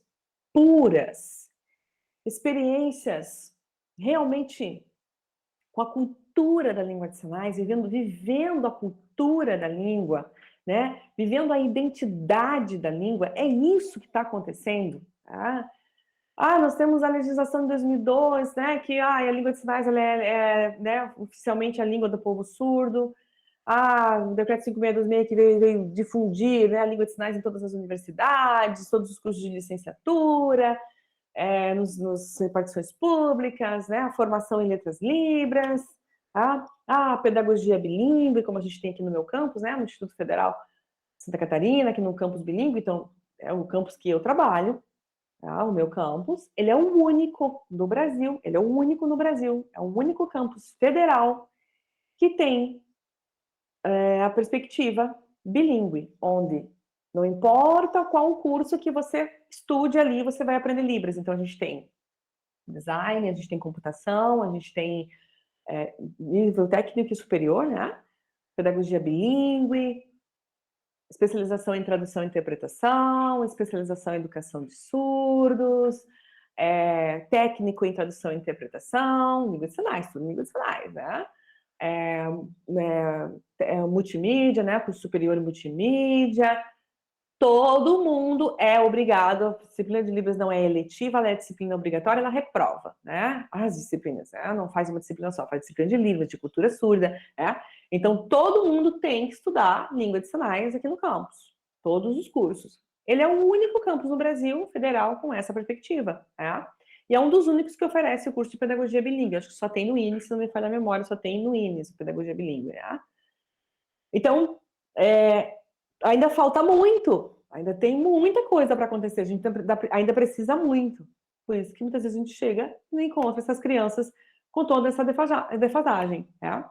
puras, experiências realmente com a cultura cultura da língua de sinais, vivendo a cultura da língua, né? Vivendo a identidade da língua. É isso que está acontecendo. Tá? Nós temos a legislação de 2002, né? Que a língua de sinais ela né, oficialmente a língua do povo surdo. O decreto 5626 que veio difundir, né, a língua de sinais em todas as universidades, todos os cursos de licenciatura, nos repartições públicas, né, a formação em letras libras, a pedagogia bilíngue, como a gente tem aqui no meu campus, né, no Instituto Federal de Santa Catarina, aqui no campus bilíngue, então é o campus que eu trabalho, o meu campus, ele é o único do Brasil, ele é o único no Brasil, é o único campus federal que tem a perspectiva bilíngue, onde não importa qual curso que você estude ali, você vai aprender Libras. Então, a gente tem design, a gente tem computação, a gente tem nível técnico e superior, né? Pedagogia bilíngue, especialização em tradução e interpretação, especialização em educação de surdos, técnico em tradução e interpretação, língua de sinais, tudo língua de sinais, né? Multimídia, né? Curso superior em multimídia. Todo mundo é obrigado, a disciplina de Libras não é eletiva, ela é disciplina obrigatória, ela reprova, né? As disciplinas, né? Não faz uma disciplina só, faz disciplina de Libras, de cultura surda, né? Então, todo mundo tem que estudar língua de sinais aqui no campus, todos os cursos. Ele é o único campus no Brasil federal com essa perspectiva, né? E é um dos únicos que oferece o curso de pedagogia bilíngue. Acho que só tem no INES, se não me falha a memória, só tem no INES, pedagogia bilíngue, né? Então, ainda falta muito, ainda tem muita coisa para acontecer, a gente ainda precisa muito. Por isso que muitas vezes a gente chega e encontra essas crianças com toda essa defasagem. Né?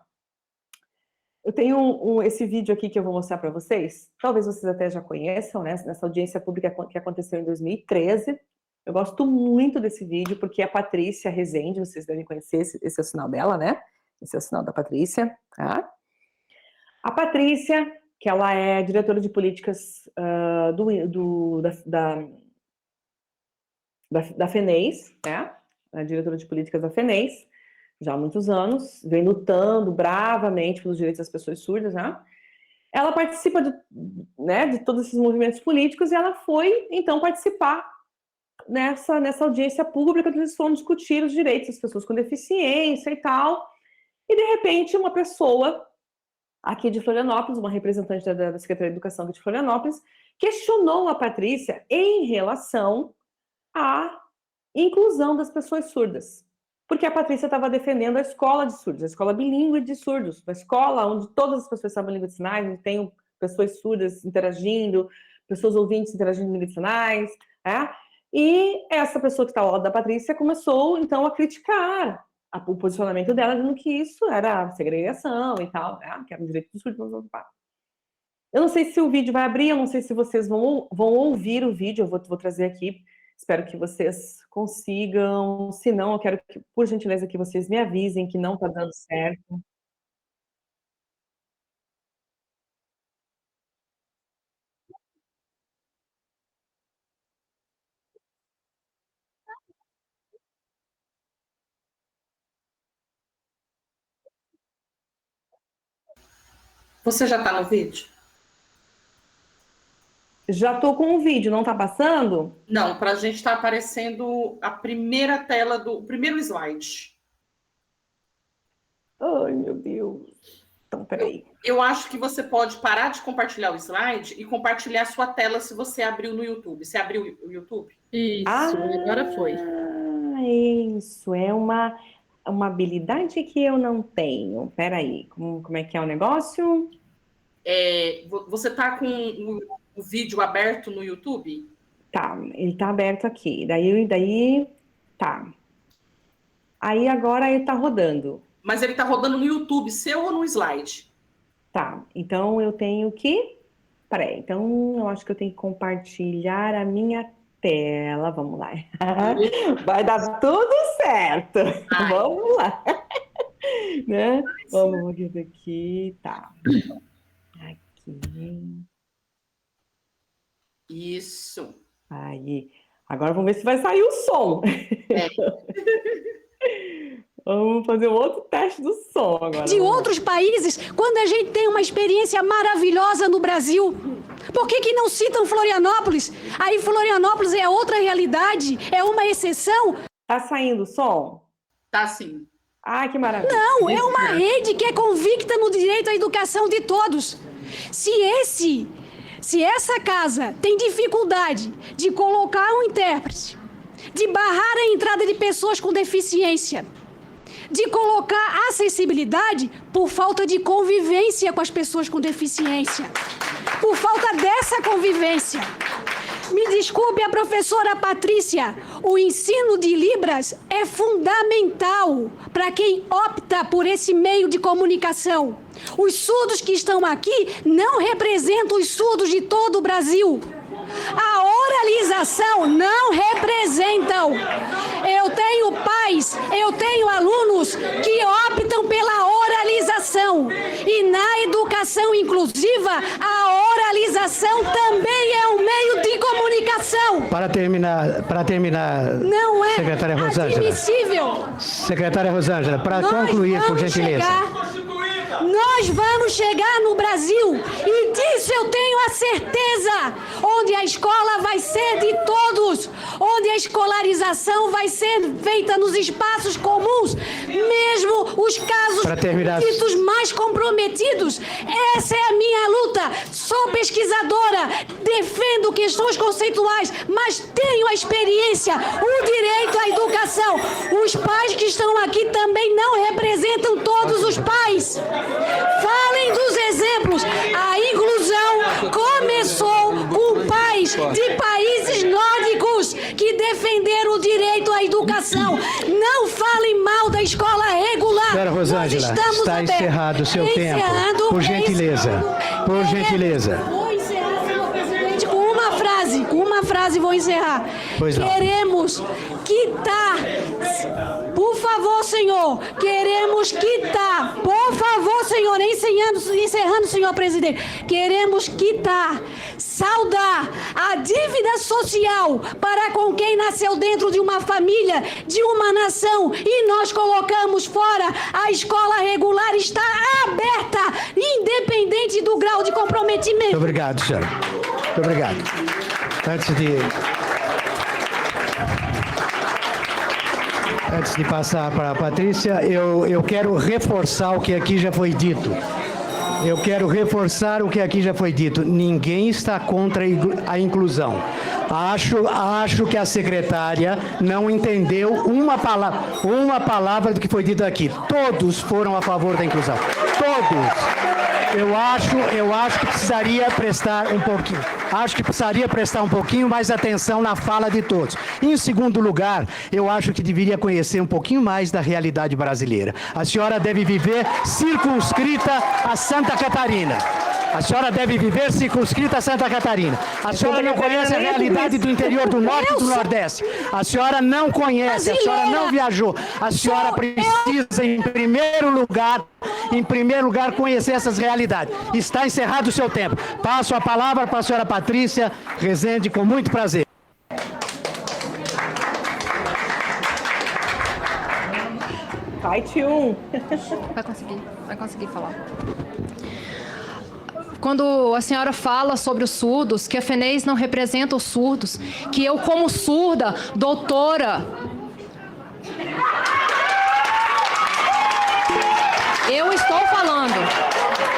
Eu tenho esse vídeo aqui que eu vou mostrar para vocês, talvez vocês até já conheçam, né? Nessa audiência pública que aconteceu em 2013. Eu gosto muito desse vídeo, porque a Patrícia Rezende, vocês devem conhecer, esse é o sinal dela, né? Esse é o sinal da Patrícia, tá? A Patrícia, que ela é diretora de políticas da FENEIS, né? A diretora de políticas da FENEIS, já há muitos anos, vem lutando bravamente pelos direitos das pessoas surdas, né? Ela participa de todos esses movimentos políticos e ela foi, então, participar nessa audiência pública que eles foram discutir os direitos das pessoas com deficiência e tal. E, de repente, uma pessoa aqui de Florianópolis, uma representante da Secretaria de Educação aqui de Florianópolis, questionou a Patrícia em relação à inclusão das pessoas surdas. Porque a Patrícia estava defendendo a escola de surdos, a escola bilíngue de surdos, uma escola onde todas as pessoas sabem língua de sinais, onde tem pessoas surdas interagindo, pessoas ouvintes interagindo em língua de sinais, né? E essa pessoa que está ao lado da Patrícia começou, então, a criticar o posicionamento dela, dizendo que isso era segregação e tal, né? Que era um direito dos surdos. Eu não sei se o vídeo vai abrir, eu não sei se vocês vão ouvir o vídeo, eu vou trazer aqui, espero que vocês consigam, se não, eu quero que, por gentileza, que vocês me avisem que não está dando certo. Você já está no vídeo? Já estou com o vídeo, não está passando? Não, para a gente está aparecendo a primeira tela o primeiro slide. Ai, meu Deus. Então, peraí. Eu acho que você pode parar de compartilhar o slide e compartilhar a sua tela se você abriu no YouTube. Você abriu o YouTube? Isso, agora foi. Isso, é uma habilidade que eu não tenho. Peraí, como é que é o negócio? Você está com o vídeo aberto no YouTube? Tá, ele tá aberto aqui. Daí, tá. Aí agora ele tá rodando. Mas ele está rodando no YouTube, seu ou no slide? Tá, então eu tenho que... Peraí, então eu acho que eu tenho que compartilhar a minha tela. Vamos lá. Vai dar tudo certo. Ai. Vamos lá. Né? Vamos ver aqui. Tá. Aqui. Isso. Aí. Agora vamos ver se vai sair o som. Vamos fazer um outro teste do som agora. De outros países, quando a gente tem uma experiência maravilhosa no Brasil. Por que não citam Florianópolis? Aí Florianópolis é outra realidade, é uma exceção. Tá saindo o som? Tá sim. Ah, que maravilha. Não, é uma rede que é convicta no direito à educação de todos. Se essa casa tem dificuldade de colocar um intérprete, de barrar a entrada de pessoas com deficiência, de colocar acessibilidade por falta de convivência com as pessoas com deficiência, por falta dessa convivência. Me desculpe a professora Patrícia, o ensino de Libras é fundamental para quem opta por esse meio de comunicação. Os surdos que estão aqui não representam os surdos de todo o Brasil. A oralização não representam. Eu tenho pais, eu tenho alunos que optam pela oralização. E na educação inclusiva, a oralização também é um meio de comunicação. Para terminar, Não é secretária Rosângela. admissível. Secretária Rosângela, para concluir, por gentileza. Nós vamos chegar no Brasil, e disso eu tenho a certeza, onde a escola vai ser de todos, onde a escolarização vai ser feita nos espaços comuns, mesmo os casos ditos mais comprometidos. Essa é a minha luta. Sou pesquisadora, defendo questões conceituais, mas tenho a experiência, o direito à educação. Os pais que estão aqui também não representam todos os pais. Falem dos exemplos. A inclusão começou com pais de países nórdicos que defenderam o direito à educação. Não falem mal da escola regular. Senhora Rosângela, está encerrado o seu tempo. Por gentileza. Por gentileza. Vou encerrar, senhor presidente, com uma frase vou encerrar. Pois não. Queremos quitar, por favor, senhor, queremos quitar, por favor, senhor, encerrando, senhor presidente, queremos quitar, saldar a dívida social para com quem nasceu dentro de uma família, de uma nação, e nós colocamos fora. A escola regular está aberta, independente do grau de comprometimento. Muito obrigado, senhora. Muito obrigado. Antes de passar para a Patrícia, eu quero reforçar o que aqui já foi dito. Ninguém está contra a inclusão. Acho que a secretária não entendeu uma palavra do que foi dito aqui. Todos foram a favor da inclusão. Todos. Eu acho que precisaria prestar um pouquinho mais atenção na fala de todos. Em segundo lugar, eu acho que deveria conhecer um pouquinho mais da realidade brasileira. A senhora deve viver circunscrita a Santa Catarina. A senhora não conhece a realidade do interior do Norte e do Nordeste. A senhora não conhece, a senhora não viajou. A senhora precisa, em primeiro lugar, conhecer essas realidades. Está encerrado o seu tempo. Passo a palavra para a senhora Patrícia Rezende, com muito prazer. Parte 1. Vai conseguir falar. Quando a senhora fala sobre os surdos, que a FENEIS não representa os surdos, que eu, como surda, doutora, eu estou falando.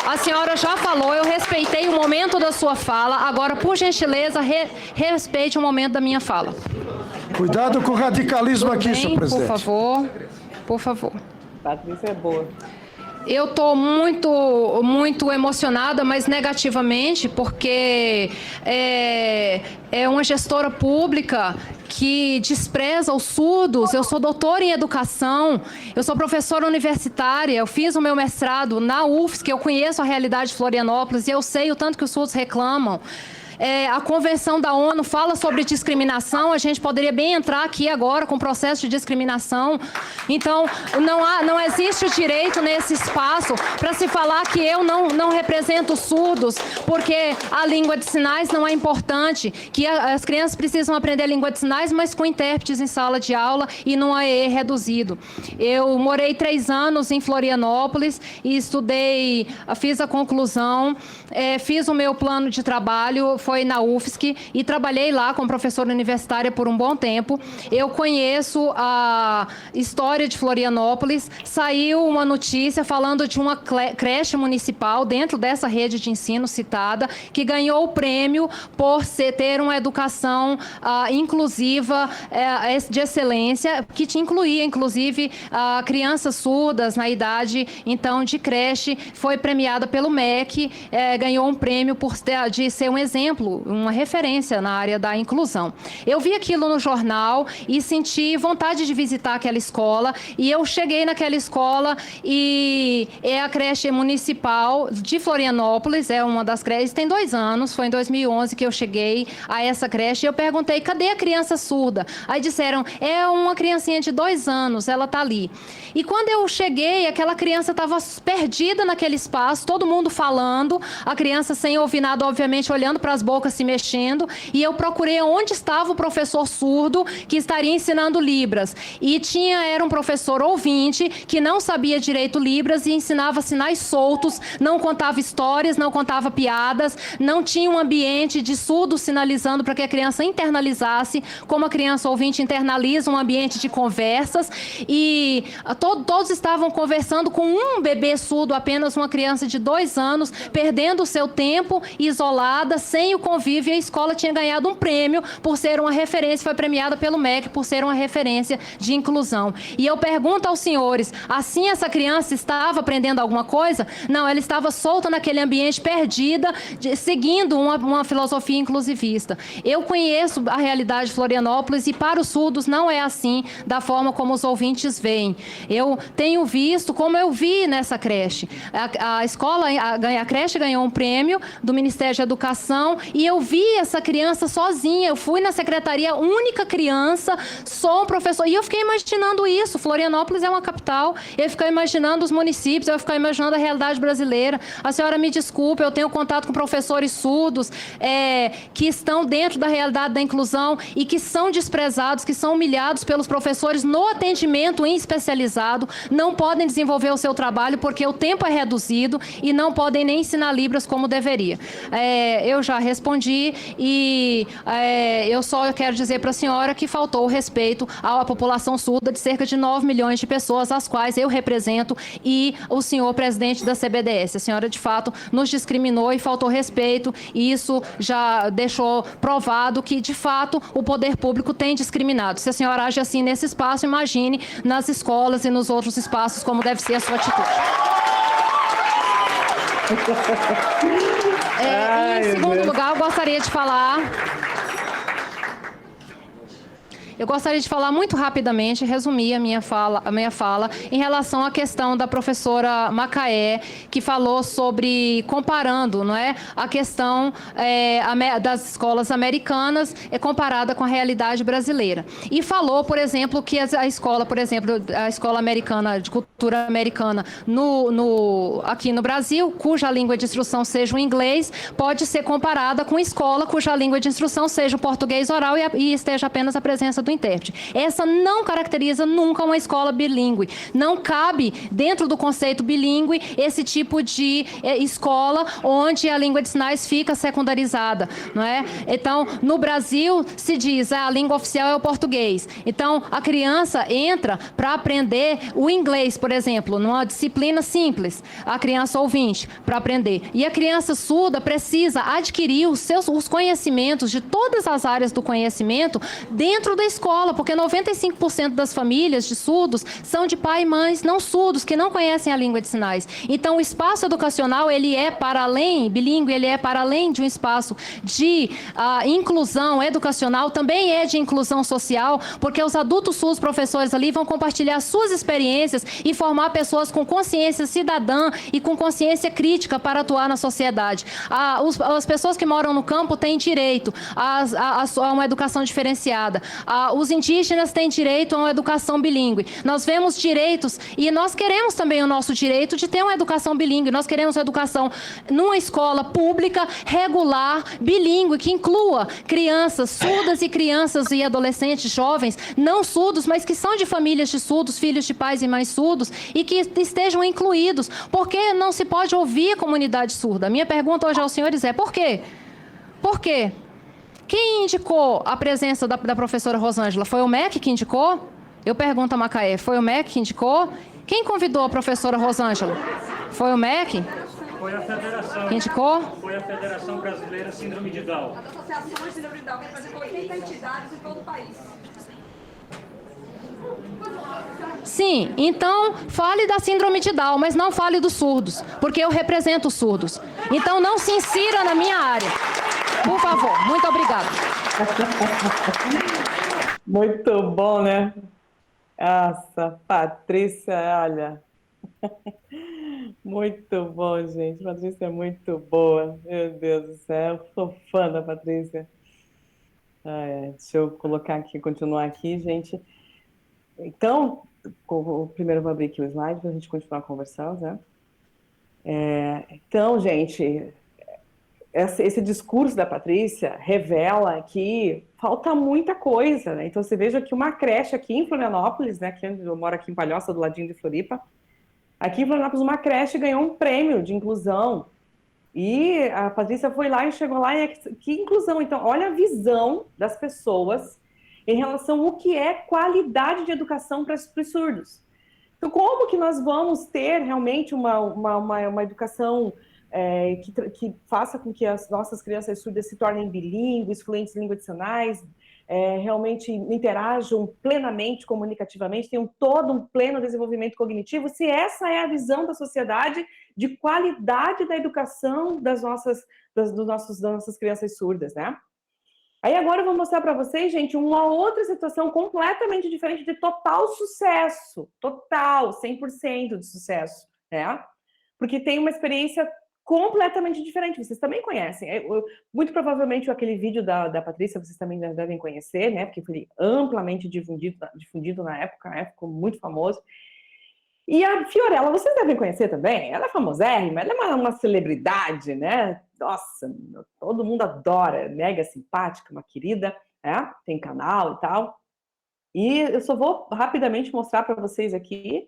A senhora já falou, eu respeitei o momento da sua fala, agora, por gentileza, respeite o momento da minha fala. Cuidado com o radicalismo aqui, senhor presidente. Por favor. Patrícia é boa. Eu estou muito emocionada, mas negativamente, porque é uma gestora pública que despreza os surdos. Eu sou doutora em educação, eu sou professora universitária, eu fiz o meu mestrado na UFSC, eu conheço a realidade de Florianópolis e eu sei o tanto que os surdos reclamam. a Convenção da ONU fala sobre discriminação, a gente poderia bem entrar aqui agora com o processo de discriminação. Então, não existe o direito nesse espaço para se falar que eu não represento os surdos, porque a língua de sinais não é importante, que as crianças precisam aprender a língua de sinais, mas com intérpretes em sala de aula e num AE reduzido. Eu morei 3 anos em Florianópolis e estudei, fiz a conclusão, fiz o meu plano de trabalho, foi na UFSC, e trabalhei lá como professora universitária por um bom tempo. Eu conheço a história de Florianópolis. Saiu uma notícia falando de uma creche municipal dentro dessa rede de ensino citada, que ganhou o prêmio por ter uma educação inclusiva, de excelência, que te incluía, inclusive, crianças surdas na idade, então, de creche. Foi premiada pelo MEC, ganhou um prêmio de ser um exemplo, uma referência na área da inclusão. Eu vi aquilo no jornal e senti vontade de visitar aquela escola, e eu cheguei naquela escola e é a creche municipal de Florianópolis, é uma das creches, tem 2 anos, foi em 2011 que eu cheguei a essa creche, e eu perguntei, cadê a criança surda? Aí disseram, é uma criancinha de 2 anos, ela tá ali. E quando eu cheguei, aquela criança estava perdida naquele espaço, todo mundo falando, a criança sem ouvir nada, obviamente, olhando para as bocas, se mexendo, e eu procurei onde estava o professor surdo que estaria ensinando Libras. E era um professor ouvinte que não sabia direito Libras e ensinava sinais soltos, não contava histórias, não contava piadas, não tinha um ambiente de surdo sinalizando para que a criança internalizasse, como a criança ouvinte internaliza um ambiente de conversas, e todos estavam conversando com um bebê surdo, apenas uma criança de 2 anos, perdendo o seu tempo, isolada, sem o convívio, e a escola tinha ganhado um prêmio por ser uma referência, foi premiada pelo MEC por ser uma referência de inclusão. E eu pergunto aos senhores, assim essa criança estava aprendendo alguma coisa? Não, ela estava solta naquele ambiente, perdida, seguindo uma filosofia inclusivista. Eu conheço a realidade de Florianópolis e para os surdos não é assim, da forma como os ouvintes veem. Eu tenho visto, como eu vi nessa creche, a creche ganhou um prêmio do Ministério da Educação e eu vi essa criança sozinha, eu fui na secretaria, única criança, sou um professor, e eu fiquei imaginando isso. Florianópolis é uma capital, eu fiquei imaginando os municípios, eu fiquei imaginando a realidade brasileira. A senhora me desculpe, eu tenho contato com professores surdos que estão dentro da realidade da inclusão e que são desprezados, que são humilhados pelos professores no atendimento em especializado, não podem desenvolver o seu trabalho porque o tempo é reduzido e não podem nem ensinar Libras como deveria. Eu já respondi e eu só quero dizer para a senhora que faltou o respeito à população surda de cerca de 9 milhões de pessoas, as quais eu represento, e o senhor presidente da CBDS. A senhora, de fato, nos discriminou e faltou respeito, e isso já deixou provado que, de fato, o poder público tem discriminado. Se a senhora age assim nesse espaço, imagine nas escolas e nos outros espaços como deve ser a sua atitude. Em segundo lugar, eu gostaria de falar muito rapidamente, resumir a minha fala em relação à questão da professora Macaé, que falou sobre, comparando, não é, a questão das escolas americanas comparada com a realidade brasileira. E falou, por exemplo, que a escola americana, de cultura americana, aqui no Brasil, cuja língua de instrução seja o inglês, pode ser comparada com escola cuja língua de instrução seja o português oral e esteja apenas a presença do intérprete. Essa não caracteriza nunca uma escola bilíngue. Não cabe, dentro do conceito bilíngue, esse tipo de escola onde a língua de sinais fica secundarizada, não é? Então, no Brasil, se diz a língua oficial é o português. Então, a criança entra para aprender o inglês, por exemplo, numa disciplina simples, a criança ouvinte, para aprender. E a criança surda precisa adquirir os conhecimentos de todas as áreas do conhecimento dentro da escola. escola, porque 95% das famílias de surdos são de pai e mães não surdos, que não conhecem a língua de sinais. Então, o espaço educacional, ele é para além, bilíngue, ele é para além de um espaço de inclusão educacional, também é de inclusão social, porque os adultos surdos, professores ali, vão compartilhar suas experiências e formar pessoas com consciência cidadã e com consciência crítica para atuar na sociedade. As pessoas que moram no campo têm direito a uma educação diferenciada. Os indígenas têm direito a uma educação bilíngue. Nós vemos direitos e nós queremos também o nosso direito de ter uma educação bilíngue. Nós queremos uma educação numa escola pública, regular, bilíngue, que inclua crianças surdas e crianças e adolescentes jovens, não surdos, mas que são de famílias de surdos, filhos de pais e mães surdos, e que estejam incluídos. Por que não se pode ouvir a comunidade surda? A minha pergunta hoje aos senhores é: por quê? Por quê? Quem indicou a presença da professora Rosângela? Foi o MEC que indicou? Eu pergunto a Macaé, foi o MEC que indicou? Quem convidou a professora Rosângela? Foi o MEC? Foi a federação. Que indicou? Foi a Federação Brasileira Síndrome de Down. As associações de síndrome de Down vão fazer 80 entidades em todo o país. Sim, então fale da síndrome de Down, mas não fale dos surdos, porque eu represento os surdos. Então não se insira na minha área. Por favor, muito obrigada. Muito bom, né? Nossa, Patrícia, olha. Muito bom, gente. Patrícia é muito boa. Meu Deus do céu, eu sou fã da Patrícia. Deixa eu colocar aqui, continuar aqui, gente. Então, primeiro eu vou abrir aqui o slide para a gente continuar conversando, né? Então, gente, esse discurso da Patrícia revela que falta muita coisa, né? Então, você veja que uma creche aqui em Florianópolis, né? Eu moro aqui em Palhoça, do ladinho de Floripa. Aqui em Florianópolis, uma creche ganhou um prêmio de inclusão. E a Patrícia foi lá e chegou lá, e que inclusão? Então, olha a visão das pessoas em relação ao que é qualidade de educação para os surdos. Então, como que nós vamos ter realmente uma educação que faça com que as nossas crianças surdas se tornem bilíngues, fluentes em línguas de sinais, realmente interajam plenamente, comunicativamente, tenham todo um pleno desenvolvimento cognitivo, se essa é a visão da sociedade de qualidade da educação das nossas crianças surdas, né? Aí agora eu vou mostrar para vocês, gente, uma outra situação completamente diferente de total sucesso, total, 100% de sucesso, né? Porque tem uma experiência completamente diferente, vocês também conhecem. Muito provavelmente aquele vídeo da Patrícia vocês também devem conhecer, né? Porque foi amplamente difundido na época, né? Ficou muito famoso. E a Fiorella, vocês devem conhecer também, ela é famosérrima, ela é uma celebridade, né? Nossa, todo mundo adora, mega simpática, uma querida, né? Tem canal e tal. E eu só vou rapidamente mostrar para vocês aqui,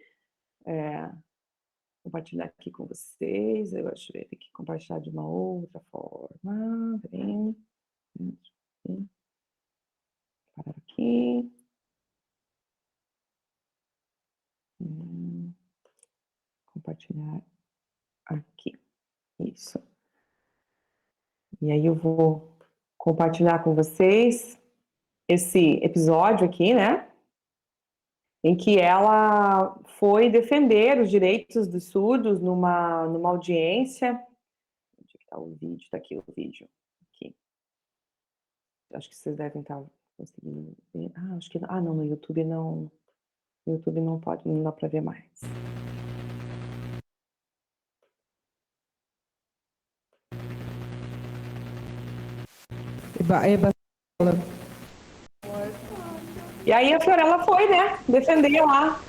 compartilhar aqui com vocês. Eu acho que eu tenho que compartilhar de uma outra forma. Vem. Parar aqui. Compartilhar aqui. Isso. E aí eu vou compartilhar com vocês esse episódio aqui, né? Em que ela foi defender os direitos dos surdos numa audiência. Onde está o vídeo? Está aqui o vídeo. Aqui. Acho que vocês devem estar conseguindo ver. Acho que não. Não, no YouTube não. No YouTube não pode, não dá para ver mais. E aí a Fiorella foi, né? Defender lá.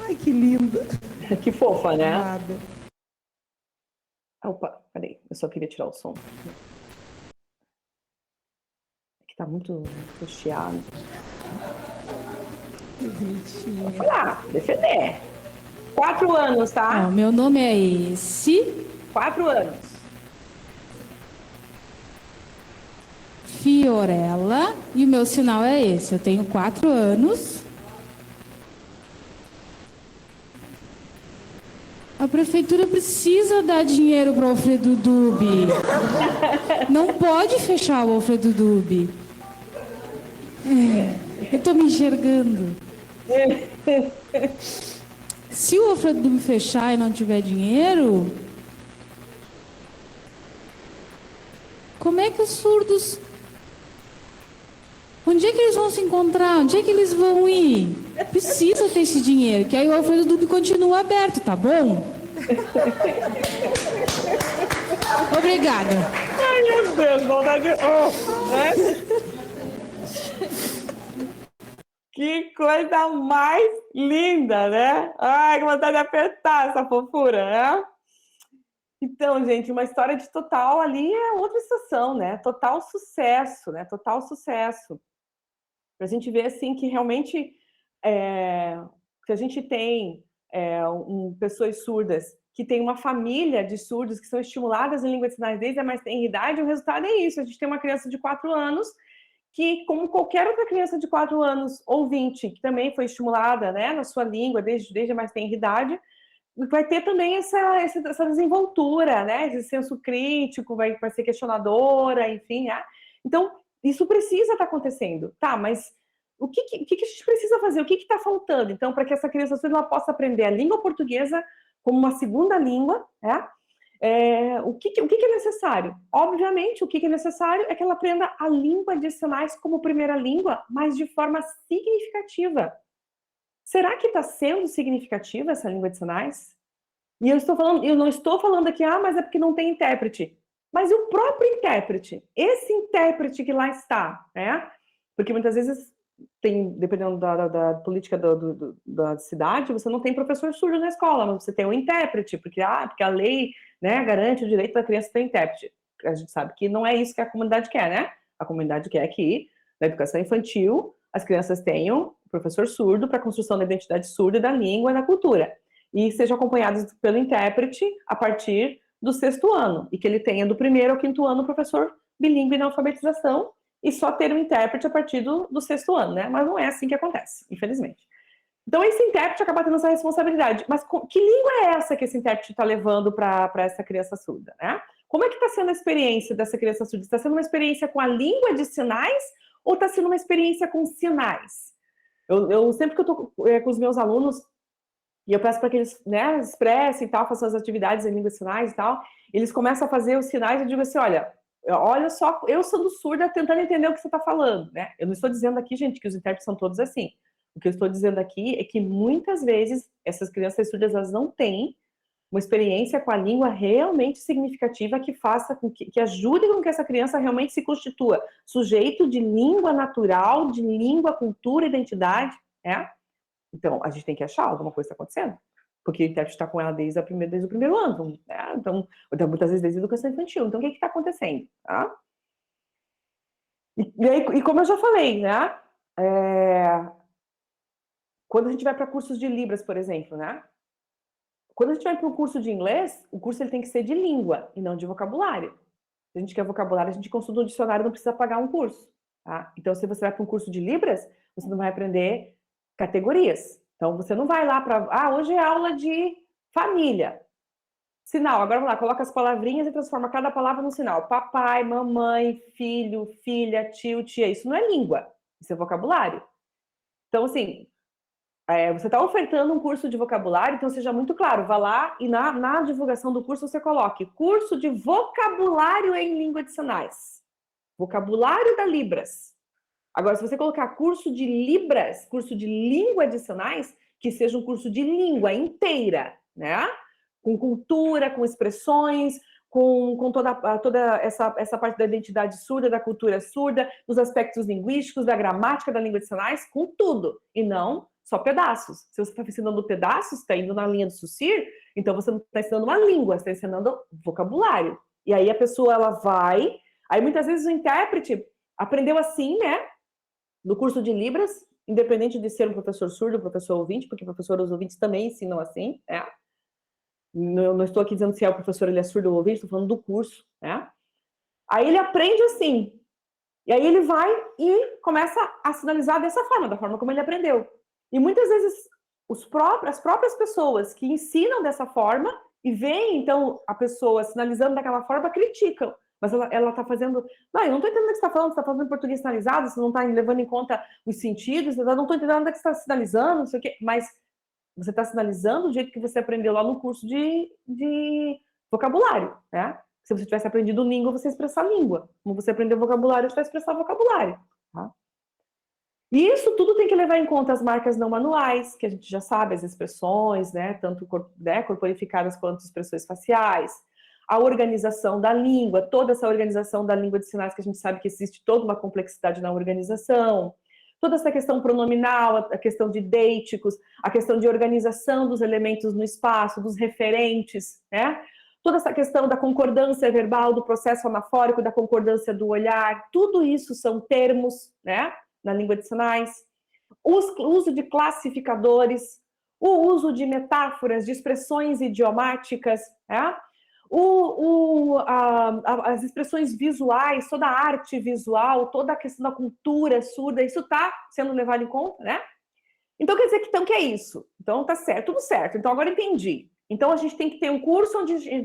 Ai, que linda. Que fofa, né? Nada. Opa, peraí. Eu só queria tirar o som. É que tá muito chiado. Que bonitinha. Foi lá, defender. 4 anos, tá? Meu nome é esse. 4 anos. Fiorella, e o meu sinal é esse. Eu tenho 4 anos. A prefeitura precisa dar dinheiro para o Alfredo Dube. Não pode fechar o Alfredo Dube. Eu estou me enxergando. Se o Alfredo me fechar e não tiver dinheiro, como é que os surdos... Onde é que eles vão se encontrar? Onde é que eles vão ir? Precisa ter esse dinheiro, que aí o Alfredo Dube continua aberto, tá bom? Obrigada. Ai, meu Deus, vontade de... Que coisa mais linda, né? Ai, que vontade de apertar essa fofura, né? Então, gente, uma história de total ali é outra situação, né? Total sucesso, né? Total sucesso. Pra gente ver, assim, que realmente que a gente tem pessoas surdas que tem uma família de surdos que são estimuladas em língua de sinais desde a mais tenra idade, o resultado é isso. A gente tem uma criança de 4 anos que, como qualquer outra criança de 4 anos ouvinte, que também foi estimulada, né, na sua língua desde a mais tenra idade, vai ter também essa desenvoltura, né, esse senso crítico, vai ser questionadora, enfim, né? Então, isso precisa estar acontecendo, tá? Mas o que a gente precisa fazer? O que está faltando, então, para que essa criança surda possa aprender a língua portuguesa como uma segunda língua, né? O que é necessário? Obviamente, o que é necessário é que ela aprenda a língua de sinais como primeira língua, mas de forma significativa. Será que está sendo significativa essa língua de sinais? E eu não estou falando aqui, mas é porque não tem intérprete. Mas o próprio intérprete, esse intérprete que lá está, né? Porque muitas vezes dependendo da política da cidade, você não tem professor surdo na escola, mas você tem um intérprete, porque a lei, né, garante o direito da criança ter intérprete. A gente sabe que não é isso que a comunidade quer, né? A comunidade quer que, na educação infantil, as crianças tenham professor surdo para a construção da identidade surda, da língua e da cultura. E sejam acompanhados pelo intérprete a partir do 6º ano. E que ele tenha do 1º ao 5º ano professor bilíngue na alfabetização e só ter um intérprete a partir do 6º ano, né? Mas não é assim que acontece, infelizmente. Então, esse intérprete acaba tendo essa responsabilidade. Mas que língua é essa que esse intérprete está levando para essa criança surda, né? Como é que está sendo a experiência dessa criança surda? Está sendo uma experiência com a língua de sinais ou está sendo uma experiência com sinais? Eu sempre que eu estou com os meus alunos, e eu peço para que eles, né, expressem e tal, façam as atividades em língua de sinais e tal, eles começam a fazer os sinais e eu digo assim, olha só, eu sendo surda tentando entender o que você está falando, né? Eu não estou dizendo aqui, gente, que os intérpretes são todos assim. O que eu estou dizendo aqui é que muitas vezes essas crianças surdas, elas não têm uma experiência com a língua realmente significativa que faça com que ajude com que essa criança realmente se constitua sujeito de língua natural, de língua, cultura, identidade, né? Então, a gente tem que achar alguma coisa acontecendo. Porque o intérprete está com ela desde o 1º ano, né? Então, muitas vezes desde a educação infantil. Então, o que está acontecendo? Tá? E como eu já falei, né? Quando a gente vai para cursos de Libras, por exemplo, né? Quando a gente vai para um curso de inglês, o curso ele tem que ser de língua e não de vocabulário. Se a gente quer vocabulário, a gente consulta um dicionário, não precisa pagar um curso. Tá? Então, se você vai para um curso de Libras, você não vai aprender categorias. Então, você não vai lá para... hoje é aula de família. Sinal. Agora, vamos lá. Coloca as palavrinhas e transforma cada palavra num sinal. Papai, mamãe, filho, filha, tio, tia. Isso não é língua. Isso é vocabulário. Então, assim, você está ofertando um curso de vocabulário, então seja muito claro. Vá lá e na divulgação do curso você coloque curso de vocabulário em língua de sinais. Vocabulário da Libras. Agora, se você colocar curso de Libras, curso de língua de sinais, que seja um curso de língua inteira, né? Com cultura, com expressões, com toda essa parte da identidade surda, da cultura surda, dos aspectos linguísticos, da gramática da língua de sinais, com tudo. E não só pedaços. Se você está ensinando pedaços, está indo na linha do Saussure, então você não está ensinando uma língua, você está ensinando vocabulário. E aí a pessoa, ela vai... Aí muitas vezes o intérprete aprendeu assim, né? No curso de Libras, independente de ser um professor surdo, professor ouvinte, porque professores ouvintes também ensinam assim, né? Eu não estou aqui dizendo se o professor ele é surdo ou ouvinte, estou falando do curso, né? Aí ele aprende assim. E aí ele vai e começa a sinalizar dessa forma, da forma como ele aprendeu. E muitas vezes as próprias pessoas que ensinam dessa forma e veem, então, a pessoa sinalizando daquela forma, criticam. mas ela está fazendo... Não, eu não estou entendendo o que você está falando, você está falando em português sinalizado, você não está levando em conta os sentidos, eu não estou entendendo nada que você está sinalizando, não sei o quê, mas você está sinalizando do jeito que você aprendeu lá no curso de vocabulário, né? Se você tivesse aprendido língua, você ia expressar língua. Como você aprendeu vocabulário, você vai expressar vocabulário, tá? E isso tudo tem que levar em conta as marcas não manuais, que a gente já sabe, as expressões, né, tanto corporificadas quanto expressões faciais, a organização da língua, toda essa organização da língua de sinais, que a gente sabe que existe toda uma complexidade na organização, toda essa questão pronominal, a questão de deíticos, a questão de organização dos elementos no espaço, dos referentes, né? Toda essa questão da concordância verbal, do processo anafórico, da concordância do olhar, tudo isso são termos, né, na língua de sinais, o uso de classificadores, o uso de metáforas, de expressões idiomáticas, né? As expressões visuais, toda a arte visual, toda a questão da cultura surda, isso está sendo levado em conta, né? Então, quer dizer que é isso. Então, tá certo, tudo certo. Então, agora entendi. Então, a gente tem que ter um curso,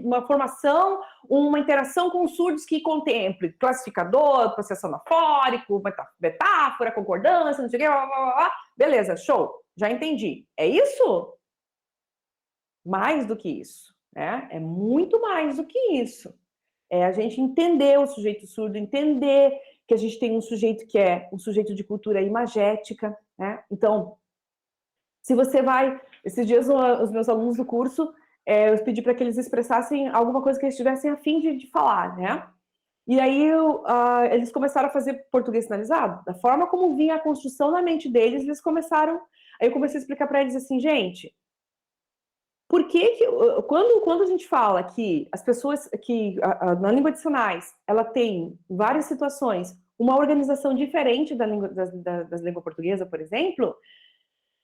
uma formação, uma interação com os surdos que contemple classificador, processo anafórico, metáfora, concordância, não sei o quê, blá, blá, blá, blá. Beleza, show, já entendi. É isso? Mais do que isso, né? É muito mais do que isso. É a gente entender o sujeito surdo, entender que a gente tem um sujeito que é um sujeito de cultura imagética, né? Então, se você vai... Esses dias, os meus alunos do curso, eu pedi para que eles expressassem alguma coisa que eles estivessem a fim de falar, né? E aí, eles começaram a fazer português sinalizado. Da forma como vinha a construção na mente deles, eles começaram... Aí eu comecei a explicar para eles assim, gente, por que quando a gente fala que as pessoas... na língua de sinais, ela tem várias situações, uma organização diferente das línguas portuguesa, por exemplo...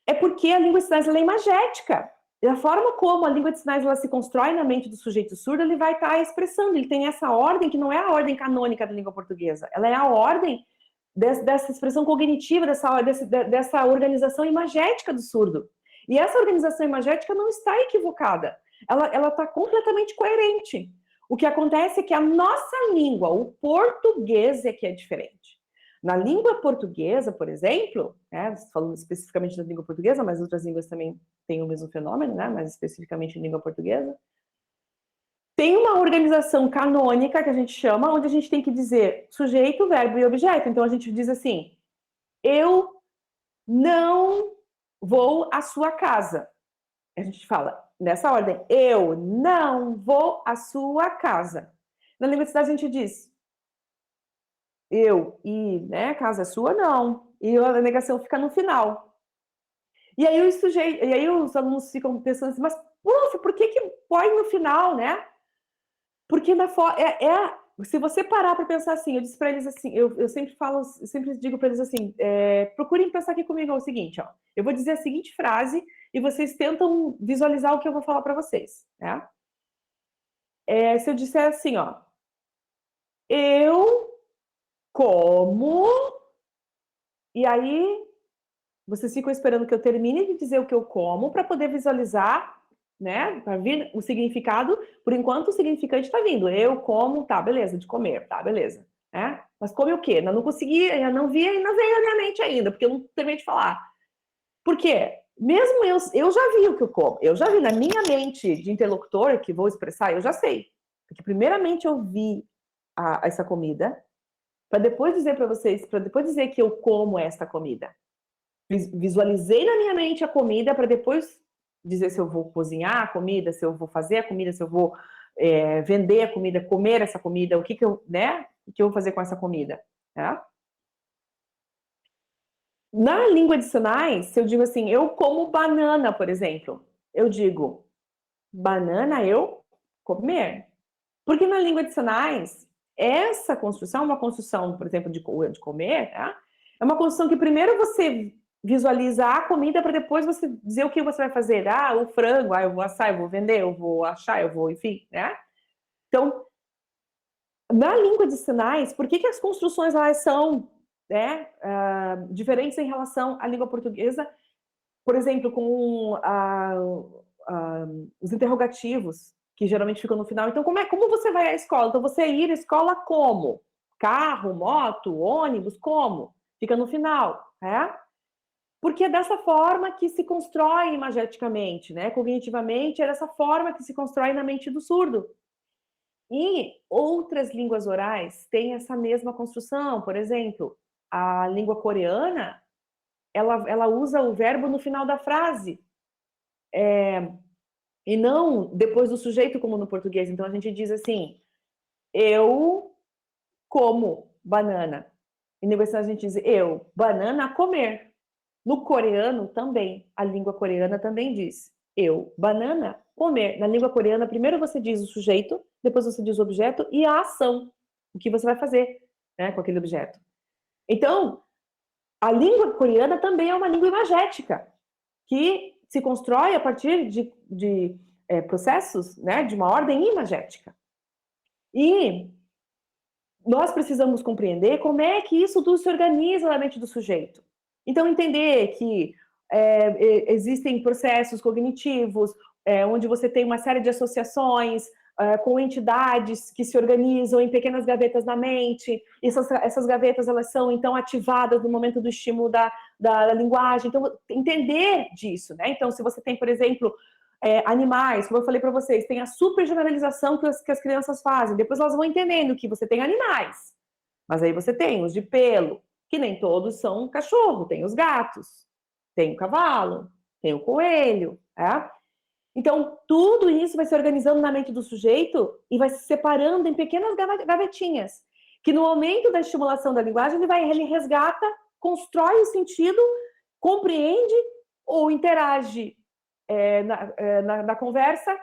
É porque a língua de sinais ela é imagética. E a forma como a língua de sinais ela se constrói na mente do sujeito surdo, ele vai estar expressando. Ele tem essa ordem que não é a ordem canônica da língua portuguesa. Ela é a ordem dessa expressão cognitiva, dessa organização imagética do surdo. E essa organização imagética não está equivocada. Ela está completamente coerente. O que acontece é que a nossa língua, o português, é que é diferente. Na língua portuguesa, por exemplo, né, falando especificamente da língua portuguesa, mas outras línguas também têm o mesmo fenômeno, né, mas especificamente em língua portuguesa, tem uma organização canônica, que a gente chama, onde a gente tem que dizer sujeito, verbo e objeto. Então, a gente diz assim, eu não vou à sua casa. A gente fala nessa ordem, eu não vou à sua casa. Na língua de sinais, a gente diz, eu e, né, casa é sua, não. E a negação fica no final. E aí os alunos ficam pensando assim, mas, prof, por que põe no final, né? Porque se você parar para pensar assim, eu disse para eles assim, eu sempre digo para eles assim, procurem pensar aqui comigo, é o seguinte, ó, eu vou dizer a seguinte frase e vocês tentam visualizar o que eu vou falar para vocês, né? Se eu disser assim, ó, eu como, e aí vocês ficam esperando que eu termine de dizer o que eu como para poder visualizar, né, para vir o significado. Por enquanto o significante está vindo, eu como, tá, beleza, de comer, tá, beleza, né? Mas come o quê? Eu não consegui, eu não vi, e não veio na minha mente ainda, porque eu não terminei de falar. Por quê? Mesmo eu já vi o que eu como, eu já vi na minha mente de interlocutor que vou expressar, eu já sei, porque primeiramente eu vi essa comida, para depois dizer para vocês, para depois dizer que eu como esta comida. Visualizei na minha mente a comida para depois dizer se eu vou cozinhar a comida, se eu vou fazer a comida, se eu vou vender a comida, comer essa comida, o que eu vou fazer com essa comida, né? Na língua de sinais, se eu digo assim, eu como banana, por exemplo, eu digo, banana eu comer. Porque na língua de sinais, essa construção, uma construção, por exemplo, de comer, tá? É uma construção que primeiro você visualiza a comida para depois você dizer o que você vai fazer. O frango, eu vou assar, eu vou vender, eu vou achar, eu vou, enfim, né? Então, na língua de sinais, por que as construções elas são, né, diferentes em relação à língua portuguesa? Por exemplo, com os interrogativos, que geralmente ficam no final. Então, como você vai à escola? Então, você ir à escola como? Carro, moto, ônibus, como? Fica no final, né? Porque é dessa forma que se constrói imageticamente, né? Cognitivamente, é dessa forma que se constrói na mente do surdo. E outras línguas orais têm essa mesma construção. Por exemplo, a língua coreana, ela usa o verbo no final da frase. E não depois do sujeito, como no português. Então, a gente diz assim, eu como banana. Em negociação, a gente diz eu, banana, comer. No coreano também, a língua coreana também diz eu, banana, comer. Na língua coreana, primeiro você diz o sujeito, depois você diz o objeto e a ação, o que você vai fazer, né, com aquele objeto. Então, a língua coreana também é uma língua imagética, que se constrói a partir de processos, né, de uma ordem imagética. E nós precisamos compreender como é que isso tudo se organiza na mente do sujeito. Então, entender que existem processos cognitivos, onde você tem uma série de associações com entidades que se organizam em pequenas gavetas na mente. Essas gavetas, elas são, então, ativadas no momento do estímulo da linguagem. Então, entender disso, né? Então, se você tem, por exemplo, animais, como eu falei para vocês, tem a super generalização que as crianças fazem. Depois elas vão entendendo que você tem animais. Mas aí você tem os de pelo, que nem todos são cachorro. Tem os gatos, tem o cavalo, tem o coelho. Então, tudo isso vai se organizando na mente do sujeito e vai se separando em pequenas gavetinhas, que no momento da estimulação da linguagem, ele resgata, constrói o sentido, compreende ou interage na conversa,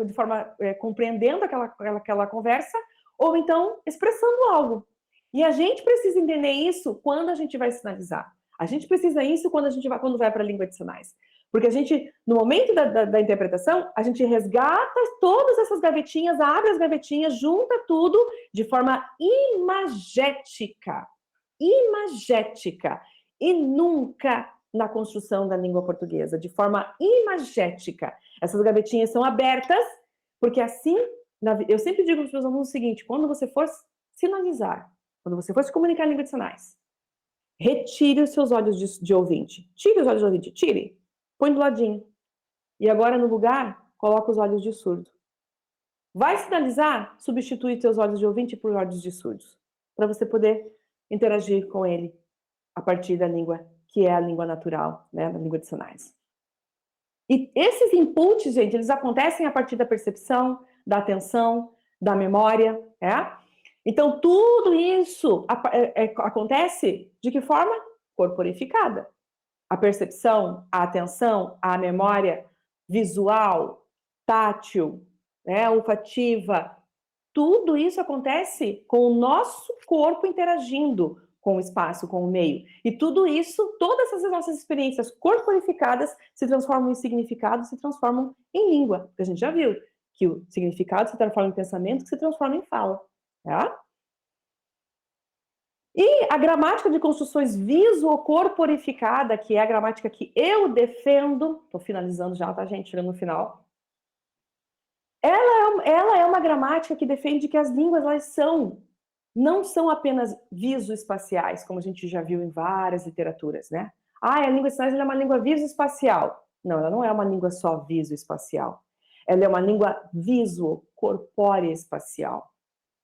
de forma compreendendo aquela conversa, ou então expressando algo. E a gente precisa entender isso quando a gente vai sinalizar. A gente precisa isso quando vai para a língua de sinais. Porque a gente, no momento da interpretação, a gente resgata todas essas gavetinhas, abre as gavetinhas, junta tudo de forma imagética. Imagética. E nunca na construção da língua portuguesa, de forma imagética. Essas gavetinhas são abertas, porque assim, eu sempre digo para os meus alunos o seguinte, quando você for sinalizar, quando você for se comunicar em língua de sinais, retire os seus olhos de ouvinte. Tire os olhos de ouvinte, tire. Põe do ladinho. E agora, no lugar, coloca os olhos de surdo. Vai sinalizar? Substitui seus olhos de ouvinte por olhos de surdos. Para você poder interagir com ele a partir da língua, que é a língua natural, né? A língua de sinais. E esses inputs, gente, eles acontecem a partir da percepção, da atenção, da memória, Então, tudo isso acontece de que forma? Corporificada. A percepção, a atenção, a memória visual, tátil, olfativa, tudo isso acontece com o nosso corpo interagindo com o espaço, com o meio. E tudo isso, todas essas nossas experiências corporificadas se transformam em significado, se transformam em língua. Porque a gente já viu que o significado se transforma em pensamento, que se transforma em fala. E a gramática de construções viso-corporificada, que é a gramática que eu defendo, estou finalizando já, tá, gente? Chegando no final. Ela é uma gramática que defende que as línguas, elas não são apenas visoespaciais, como a gente já viu em várias literaturas, né? A língua de sinais é uma língua visoespacial. Não, ela não é uma língua só visoespacial. Ela é uma língua viso-corpórea-espacial.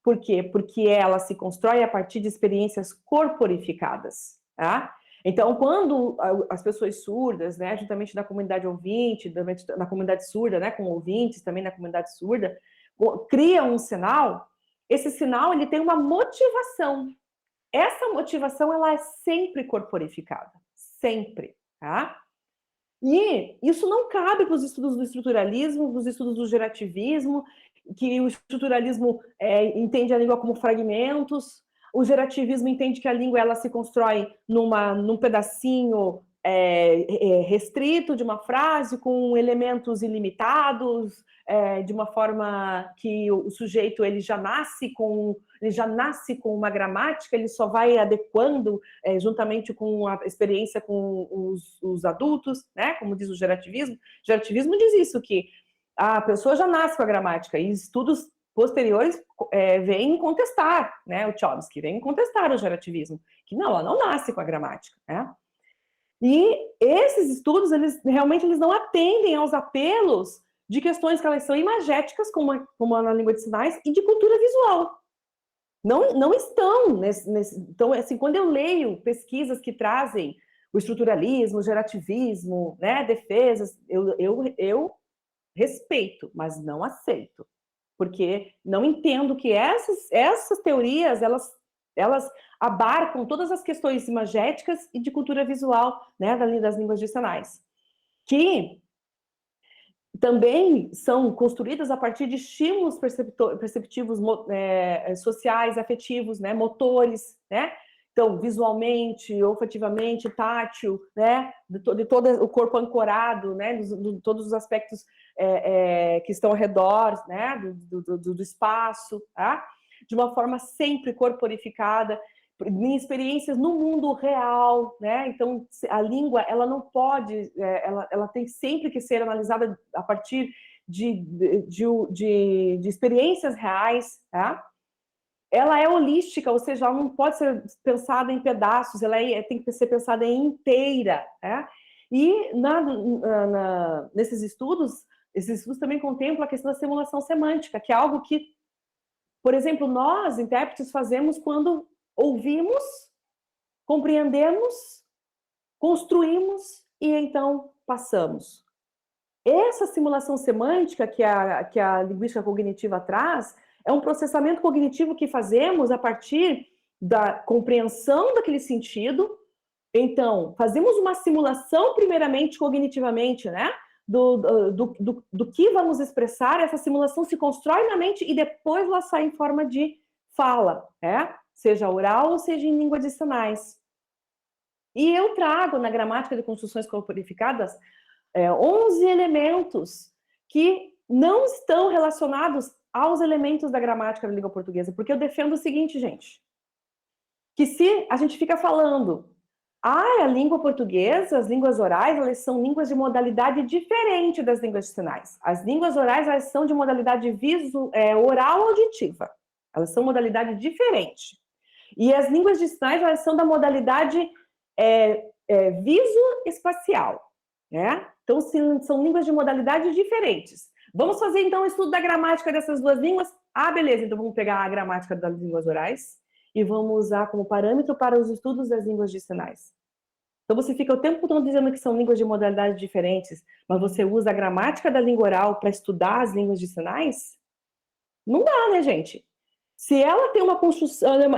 Por quê? Porque ela se constrói a partir de experiências corporificadas. Então, quando as pessoas surdas, né, juntamente na comunidade ouvinte, na comunidade surda, né, com ouvintes também na comunidade surda, criam um sinal, esse sinal ele tem uma motivação. Essa motivação ela é sempre corporificada. Sempre. E isso não cabe para os estudos do estruturalismo, para os estudos do gerativismo, que o estruturalismo entende a língua como fragmentos, o gerativismo entende que a língua ela se constrói num pedacinho restrito de uma frase, com elementos ilimitados, de uma forma que o sujeito ele já nasce com uma gramática, ele só vai adequando juntamente com a experiência com os adultos, né? Como diz o gerativismo. O gerativismo diz isso, que a pessoa já nasce com a gramática, e estudos posteriores vêm contestar, né, o Chomsky, vem contestar o gerativismo, que não, ela não nasce com a gramática, né? E esses estudos, eles realmente não atendem aos apelos de questões que elas são imagéticas, como na língua de sinais, e de cultura visual. Não estão então, assim, quando eu leio pesquisas que trazem o estruturalismo, o gerativismo, né, defesas, eu respeito, mas não aceito, porque não entendo que essas teorias, elas abarcam todas as questões imagéticas e de cultura visual, né, das línguas de sinais, que também são construídas a partir de estímulos perceptivos sociais, afetivos, né, motores, né? Então, visualmente, olfativamente, tátil, né? De todo o corpo ancorado, né? De todos os aspectos que estão ao redor, né? Do espaço, tá? De uma forma sempre corporificada, em experiências no mundo real, né? Então, a língua, ela não pode, ela tem sempre que ser analisada a partir de experiências reais, tá? Ela é holística, ou seja, ela não pode ser pensada em pedaços, ela tem que ser pensada em inteira, né? E nesses estudos, esses estudos também contemplam a questão da simulação semântica, que é algo que, por exemplo, nós, intérpretes, fazemos quando ouvimos, compreendemos, construímos e então passamos. Essa simulação semântica que a linguística cognitiva traz é um processamento cognitivo que fazemos a partir da compreensão daquele sentido. Então, fazemos uma simulação primeiramente cognitivamente, né? Do que vamos expressar. Essa simulação se constrói na mente e depois ela sai em forma de fala, né? Seja oral ou seja em língua de sinais. E eu trago na gramática de construções corporificadas 11 elementos que não estão relacionados aos elementos da gramática da língua portuguesa, porque eu defendo o seguinte, gente, que se a gente fica falando, a língua portuguesa, as línguas orais, elas são línguas de modalidade diferente das línguas de sinais. As línguas orais, elas são de modalidade oral auditiva. Elas são modalidade diferente. E as línguas de sinais, elas são da modalidade visoespacial, né? Então, são línguas de modalidade diferentes. Vamos fazer, então, o estudo da gramática dessas duas línguas? Ah, beleza, então vamos pegar a gramática das línguas orais e vamos usar como parâmetro para os estudos das línguas de sinais. Então, você fica o tempo todo dizendo que são línguas de modalidades diferentes, mas você usa a gramática da língua oral para estudar as línguas de sinais? Não dá, né, gente? Se ela tem uma construção, ela é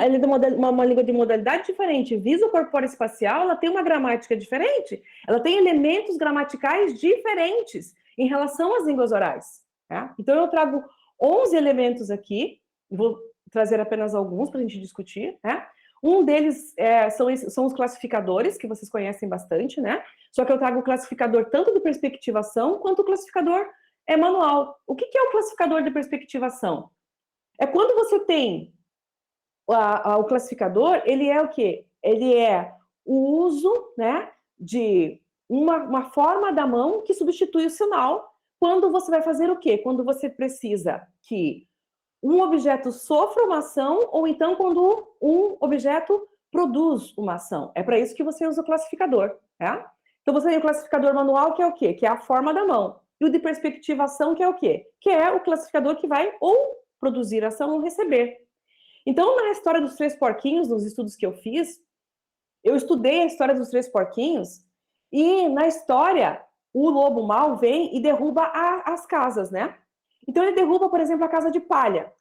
uma língua de modalidade diferente, viso-corpóreo-espacial, ela tem uma gramática diferente, ela tem elementos gramaticais diferentes em relação às línguas orais. Né? Então, eu trago 11 elementos aqui, vou trazer apenas alguns para a gente discutir. Né? Um deles são os classificadores, que vocês conhecem bastante, né? Só que eu trago o classificador tanto de perspectivação quanto o classificador manual. O que é o classificador de perspectivação? É quando você tem o classificador, ele é o quê? Ele é o uso, né, de uma forma da mão que substitui o sinal quando você vai fazer o quê? Quando você precisa que um objeto sofra uma ação ou então quando um objeto produz uma ação. É para isso que você usa o classificador, né? Então você tem o classificador manual, que é o quê? Que é a forma da mão. E o de perspectivação, que é o quê? Que é o classificador que vai ou produzir ação ou receber. Então, na história dos três porquinhos, nos estudos que eu fiz, eu estudei a história dos três porquinhos e, na história, o lobo mau vem e derruba as casas, né? Então, ele derruba, por exemplo, a casa de palha.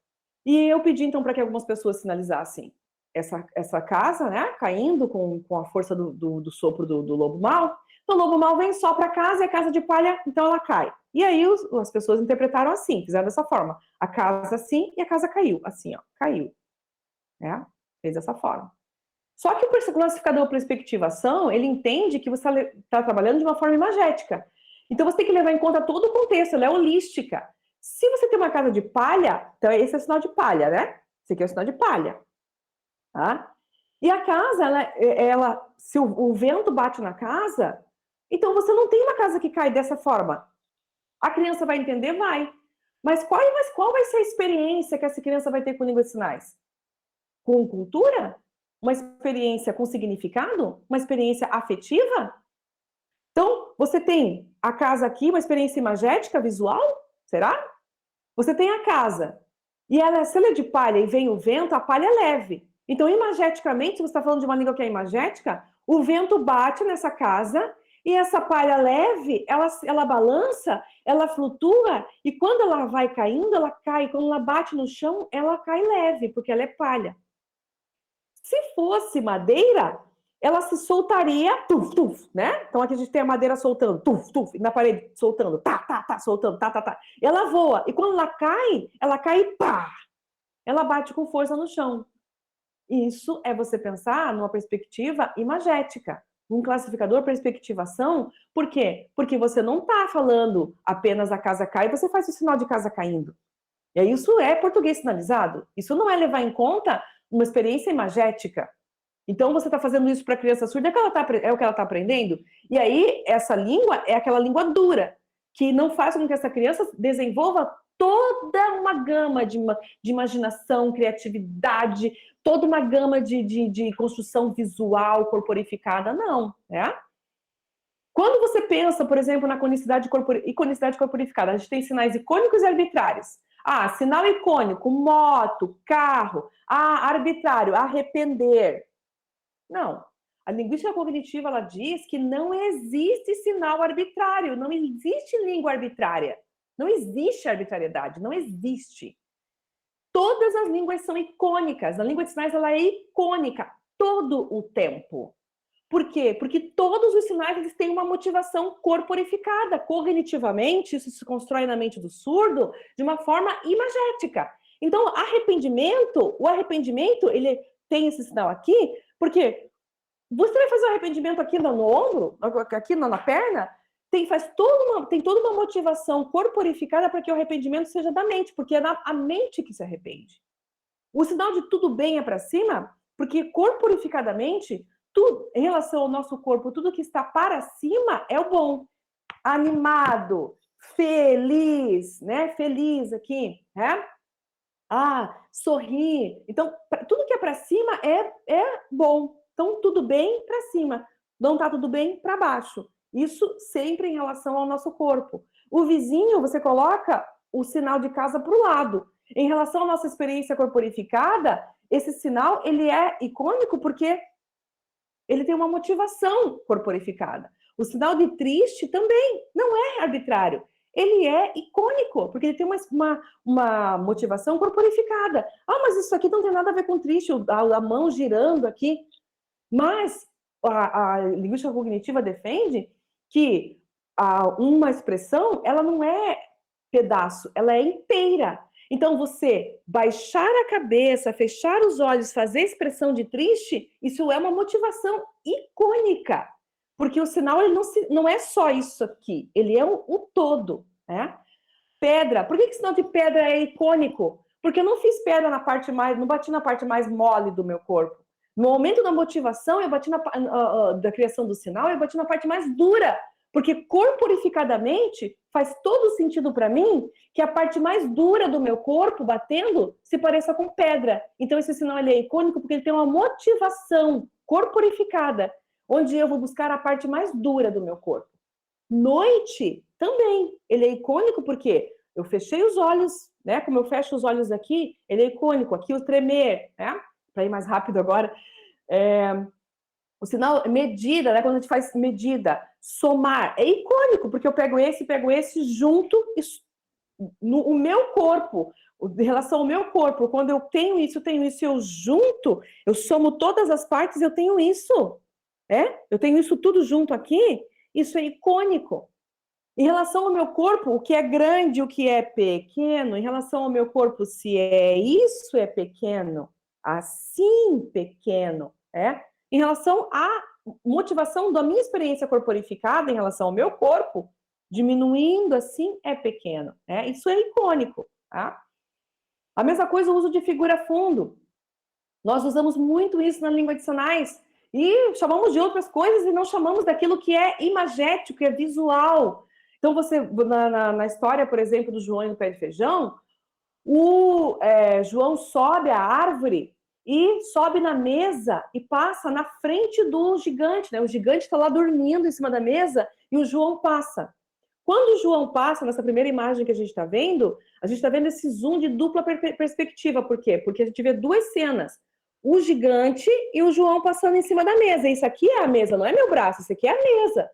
E eu pedi, então, para que algumas pessoas sinalizassem essa casa, né? Caindo com a força do sopro do lobo mau. Então, o lobo mau vem só para a casa e a casa de palha, então, ela cai. E aí, as pessoas interpretaram assim, fizeram dessa forma. A casa assim e a casa caiu. Assim, ó, caiu. Né? Fez dessa forma. Só que o classificador perspectivação, ele entende que você está trabalhando de uma forma imagética. Então, você tem que levar em conta todo o contexto, ela é holística. Se você tem uma casa de palha, então esse é o sinal de palha, né? Esse aqui é o sinal de palha. Tá? E a casa, se o vento bate na casa, então você não tem uma casa que cai dessa forma. A criança vai entender? Vai. Mas qual vai ser a experiência que essa criança vai ter com língua de sinais? Com cultura? Uma experiência com significado? Uma experiência afetiva? Então, você tem a casa aqui, uma experiência imagética, visual? Será? Você tem a casa, e ela, se ela é de palha e vem o vento, a palha é leve. Então, imageticamente, se você está falando de uma língua que é imagética, o vento bate nessa casa, e essa palha leve, ela balança, ela flutua, e quando ela vai caindo, ela cai. Quando ela bate no chão, ela cai leve, porque ela é palha. Se fosse madeira, ela se soltaria, tuf, tuf, né? Então aqui a gente tem a madeira soltando, tuf, tuf, na parede soltando, tá, tá, tá, soltando, tá, tá, tá. Ela voa, e quando ela cai, pá! Ela bate com força no chão. Isso é você pensar numa perspectiva imagética, um classificador perspectivação. Por quê? Porque você não está falando apenas a casa cai e você faz o sinal de casa caindo. E aí isso é português sinalizado. Isso não é levar em conta uma experiência imagética. Então, você está fazendo isso para a criança surda, é o que ela está aprendendo. E aí, essa língua é aquela língua dura, que não faz com que essa criança desenvolva toda uma gama de imaginação, criatividade, toda uma gama de construção visual, corporificada, não, né? Quando você pensa, por exemplo, na iconicidade corporificada, a gente tem sinais icônicos e arbitrários. Ah, sinal icônico, moto, carro. Ah, arbitrário, arrepender. Não. A linguística cognitiva, ela diz que não existe sinal arbitrário, não existe língua arbitrária. Não existe arbitrariedade, não existe. Todas as línguas são icônicas. A língua de sinais, ela é icônica todo o tempo. Por quê? Porque todos os sinais, eles têm uma motivação corporificada. Cognitivamente, isso se constrói na mente do surdo de uma forma imagética. Então, o arrependimento, ele tem esse sinal aqui, porque você vai fazer o arrependimento aqui no ombro, aqui na perna, tem toda uma motivação corporificada para que o arrependimento seja da mente, porque é a mente que se arrepende. O sinal de tudo bem é para cima, porque corporificadamente, tudo, em relação ao nosso corpo, tudo que está para cima é o bom. Animado, feliz, né? Feliz aqui, né? Ah, sorrir. Então, tudo que é para cima é bom. Então, tudo bem para cima. Não tá tudo bem para baixo. Isso sempre em relação ao nosso corpo. O vizinho, você coloca o sinal de casa para o lado. Em relação à nossa experiência corporificada, esse sinal, ele é icônico porque ele tem uma motivação corporificada. O sinal de triste também não é arbitrário. Ele é icônico, porque ele tem uma motivação corporificada. Ah, mas isso aqui não tem nada a ver com triste, a mão girando aqui. Mas a linguística cognitiva defende que uma expressão, ela não é pedaço, ela é inteira. Então, você baixar a cabeça, fechar os olhos, fazer expressão de triste, isso é uma motivação icônica. Porque o sinal ele não é só isso aqui, ele é o todo, né? Pedra, por que o sinal de pedra é icônico? Porque eu não fiz pedra não bati na parte mais mole do meu corpo. No momento da motivação, eu bati da criação do sinal, eu bati na parte mais dura. Porque corporificadamente faz todo sentido para mim que a parte mais dura do meu corpo batendo se pareça com pedra. Então esse sinal ele é icônico porque ele tem uma motivação corporificada, onde eu vou buscar a parte mais dura do meu corpo. Noite também, ele é icônico porque eu fechei os olhos, né? Como eu fecho os olhos aqui, ele é icônico. Aqui o tremer, né? Para ir mais rápido agora. O sinal medida, né? Quando a gente faz medida, somar, é icônico, porque eu pego esse junto, o meu corpo, em relação ao meu corpo, quando eu tenho isso, eu junto, eu somo todas as partes, eu tenho isso. Eu tenho isso tudo junto aqui, isso é icônico. Em relação ao meu corpo, o que é grande, o que é pequeno, em relação ao meu corpo, se isso é pequeno, assim pequeno, em relação à motivação da minha experiência corporificada em relação ao meu corpo, diminuindo assim é pequeno. Isso é icônico. Tá? A mesma coisa o uso de figura fundo. Nós usamos muito isso na língua de sinais e chamamos de outras coisas e não chamamos daquilo que é imagético, que é visual. Então, você, na história, por exemplo, do João e do pé de feijão, o João sobe a árvore e sobe na mesa e passa na frente do gigante, né? O gigante está lá dormindo em cima da mesa e o João passa. Quando o João passa, nessa primeira imagem que a gente está vendo esse zoom de dupla perspectiva. Por quê? Porque a gente vê duas cenas. O gigante e o João passando em cima da mesa. Isso aqui é a mesa, não é meu braço, isso aqui é a mesa.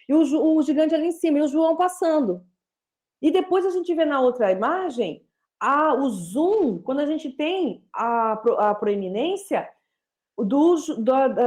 E o gigante ali em cima e o João passando. E depois a gente vê na outra imagem o zoom, quando a gente tem a proeminência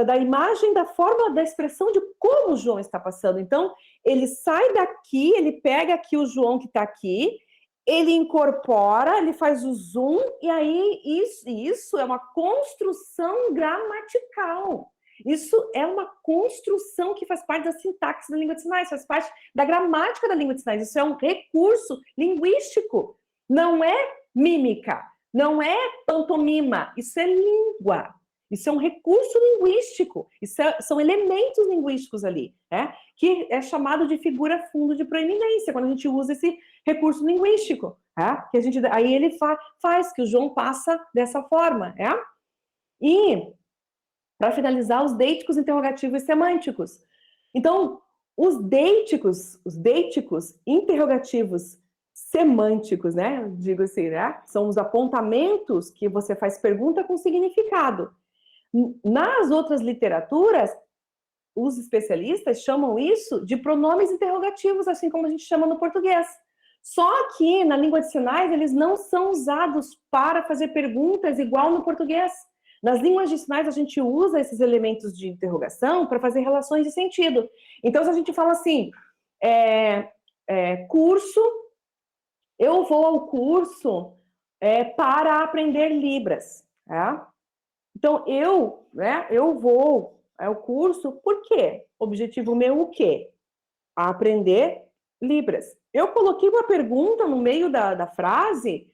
da imagem, da forma, da expressão de como o João está passando. Então, ele sai daqui, ele pega aqui o João que está aqui, ele incorpora, ele faz o zoom, e aí isso é uma construção gramatical. Isso é uma construção que faz parte da sintaxe da língua de sinais, faz parte da gramática da língua de sinais. Isso é um recurso linguístico. Não é mímica, não é pantomima, isso é língua. Isso é um recurso linguístico, são elementos linguísticos ali, que é chamado de figura fundo de proeminência, quando a gente usa esse recurso linguístico. Que aí ele faz que o João passa dessa forma. E, para finalizar, os deiticos interrogativos e semânticos. Então, os deiticos interrogativos semânticos, digo assim, são os apontamentos que você faz pergunta com significado. Nas outras literaturas, os especialistas chamam isso de pronomes interrogativos, assim como a gente chama no português. Só que na língua de sinais eles não são usados para fazer perguntas igual no português. Nas línguas de sinais a gente usa esses elementos de interrogação para fazer relações de sentido. Então, se a gente fala assim, curso, eu vou ao curso para aprender Libras. Então, eu vou ao curso, por quê? Objetivo meu, o quê? Aprender Libras. Eu coloquei uma pergunta no meio da frase,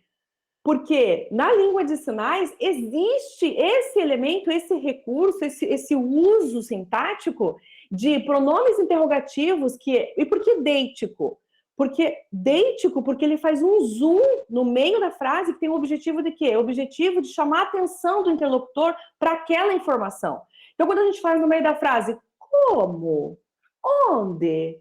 porque na língua de sinais existe esse elemento, esse recurso, esse uso sintático de pronomes interrogativos, e por que deítico? Porque ele faz um zoom no meio da frase que tem o objetivo de quê? O objetivo de chamar a atenção do interlocutor para aquela informação. Então, quando a gente faz no meio da frase, como? Onde?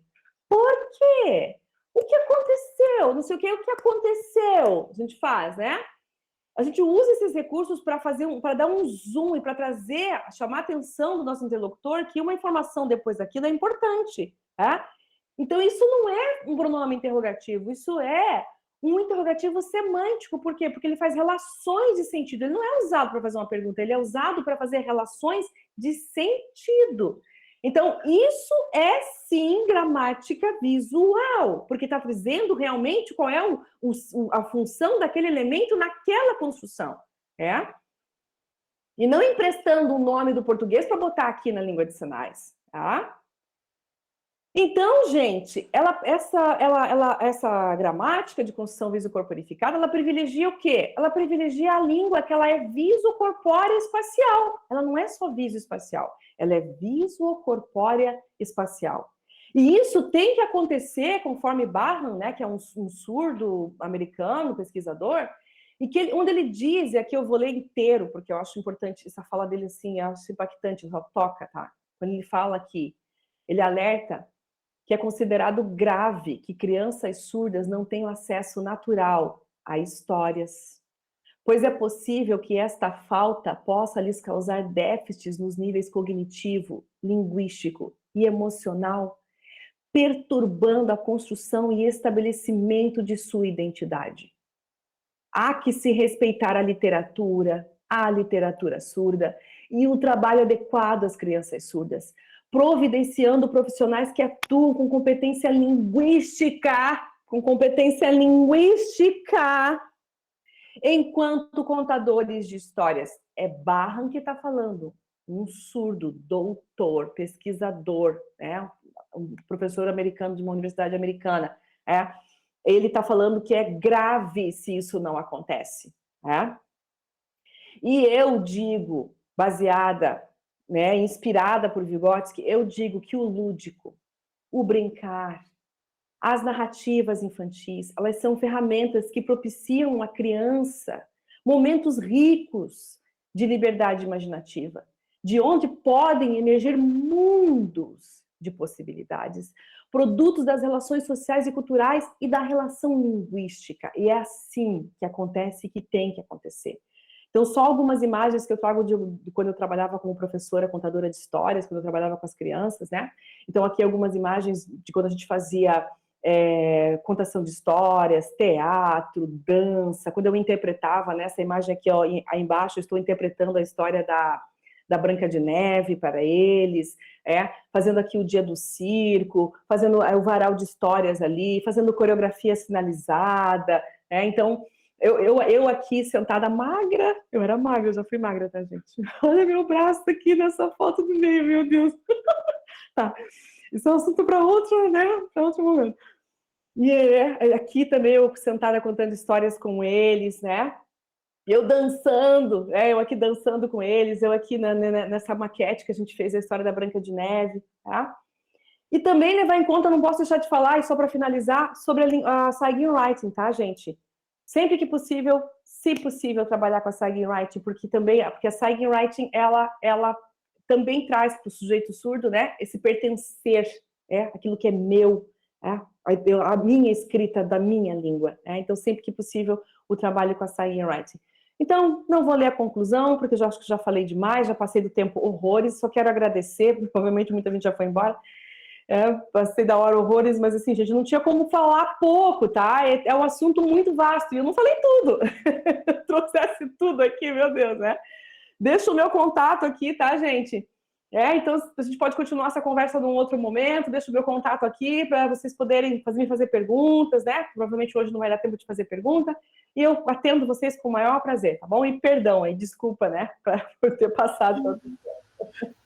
Por quê? O que aconteceu? Não sei o que aconteceu. A gente faz, A gente usa esses recursos para dar um zoom e para chamar a atenção do nosso interlocutor que uma informação depois daquilo é importante, Então, isso não é um pronome interrogativo, isso é um interrogativo semântico. Por quê? Porque ele faz relações de sentido. Ele não é usado para fazer uma pergunta, ele é usado para fazer relações de sentido. Então, isso é, sim, gramática visual, porque está dizendo realmente qual é a função daquele elemento naquela construção. E não emprestando o nome do português para botar aqui na língua de sinais, Então, gente, essa gramática de construção visocorporificada, ela privilegia o quê? Ela privilegia a língua, que ela é visocorpórea espacial. Ela não é só visoespacial, ela é visocorpórea espacial. E isso tem que acontecer, conforme Barham, que é um surdo americano, pesquisador, onde ele diz, e aqui eu vou ler inteiro, porque eu acho importante, essa fala dele assim, eu acho impactante, só toca, Quando ele fala aqui, ele alerta que é considerado grave que crianças surdas não tenham acesso natural a histórias, pois é possível que esta falta possa lhes causar déficits nos níveis cognitivo, linguístico e emocional, perturbando a construção e estabelecimento de sua identidade. Há que se respeitar a literatura surda e o trabalho adequado às crianças surdas, providenciando profissionais que atuam com competência linguística, enquanto contadores de histórias. É Barham que está falando, um surdo, doutor, pesquisador, um professor americano de uma universidade americana. Ele está falando que é grave se isso não acontece. E eu digo, baseada, inspirada por Vygotsky, eu digo que o lúdico, o brincar, As narrativas infantis, elas são ferramentas que propiciam à criança momentos ricos de liberdade imaginativa, de onde podem emergir mundos de possibilidades, produtos das relações sociais e culturais e da relação linguística. E é assim que acontece e que tem que acontecer. Então, só algumas imagens que eu trago de quando eu trabalhava como professora, contadora de histórias, quando eu trabalhava com as crianças, né? Então, aqui algumas imagens de quando a gente fazia contação de histórias, teatro, dança, quando eu interpretava, né, essa imagem aqui, ó, aí embaixo, eu estou interpretando a história da Branca de Neve para eles, fazendo aqui o dia do circo, fazendo o varal de histórias ali, fazendo coreografia sinalizada, então, eu aqui sentada magra, eu era magra, eu já fui magra, tá, gente? Olha meu braço aqui nessa foto do meio, meu Deus. Tá, isso é um assunto para outro, né, para outro momento. E aqui também eu sentada contando histórias com eles, né? Eu dançando, eu aqui dançando com eles, eu aqui nessa maquete que a gente fez a história da Branca de Neve, tá? E também levar em conta, não posso deixar de falar, e só para finalizar, sobre a Saigin Writing, tá, gente? Sempre que possível, se possível, trabalhar com a Saigin Writing, porque a Saigin Writing, ela também traz para o sujeito surdo, né, esse pertencer, aquilo que é meu, a minha escrita da minha língua. Então, sempre que possível, o trabalho com a Saigin Writing. Então, não vou ler a conclusão, porque eu acho que já falei demais, já passei do tempo horrores, só quero agradecer, porque provavelmente muita gente já foi embora, passei da hora horrores, mas assim, gente, não tinha como falar pouco, tá? É um assunto muito vasto, e eu não falei tudo. Trouxesse tudo aqui, meu Deus, né? Deixa o meu contato aqui, tá, gente? Então, a gente pode continuar essa conversa num outro momento, deixa o meu contato aqui para vocês poderem me fazer perguntas, né? Provavelmente hoje não vai dar tempo de fazer pergunta, e eu atendo vocês com o maior prazer, tá bom? E perdão aí, desculpa, né, por ter passado.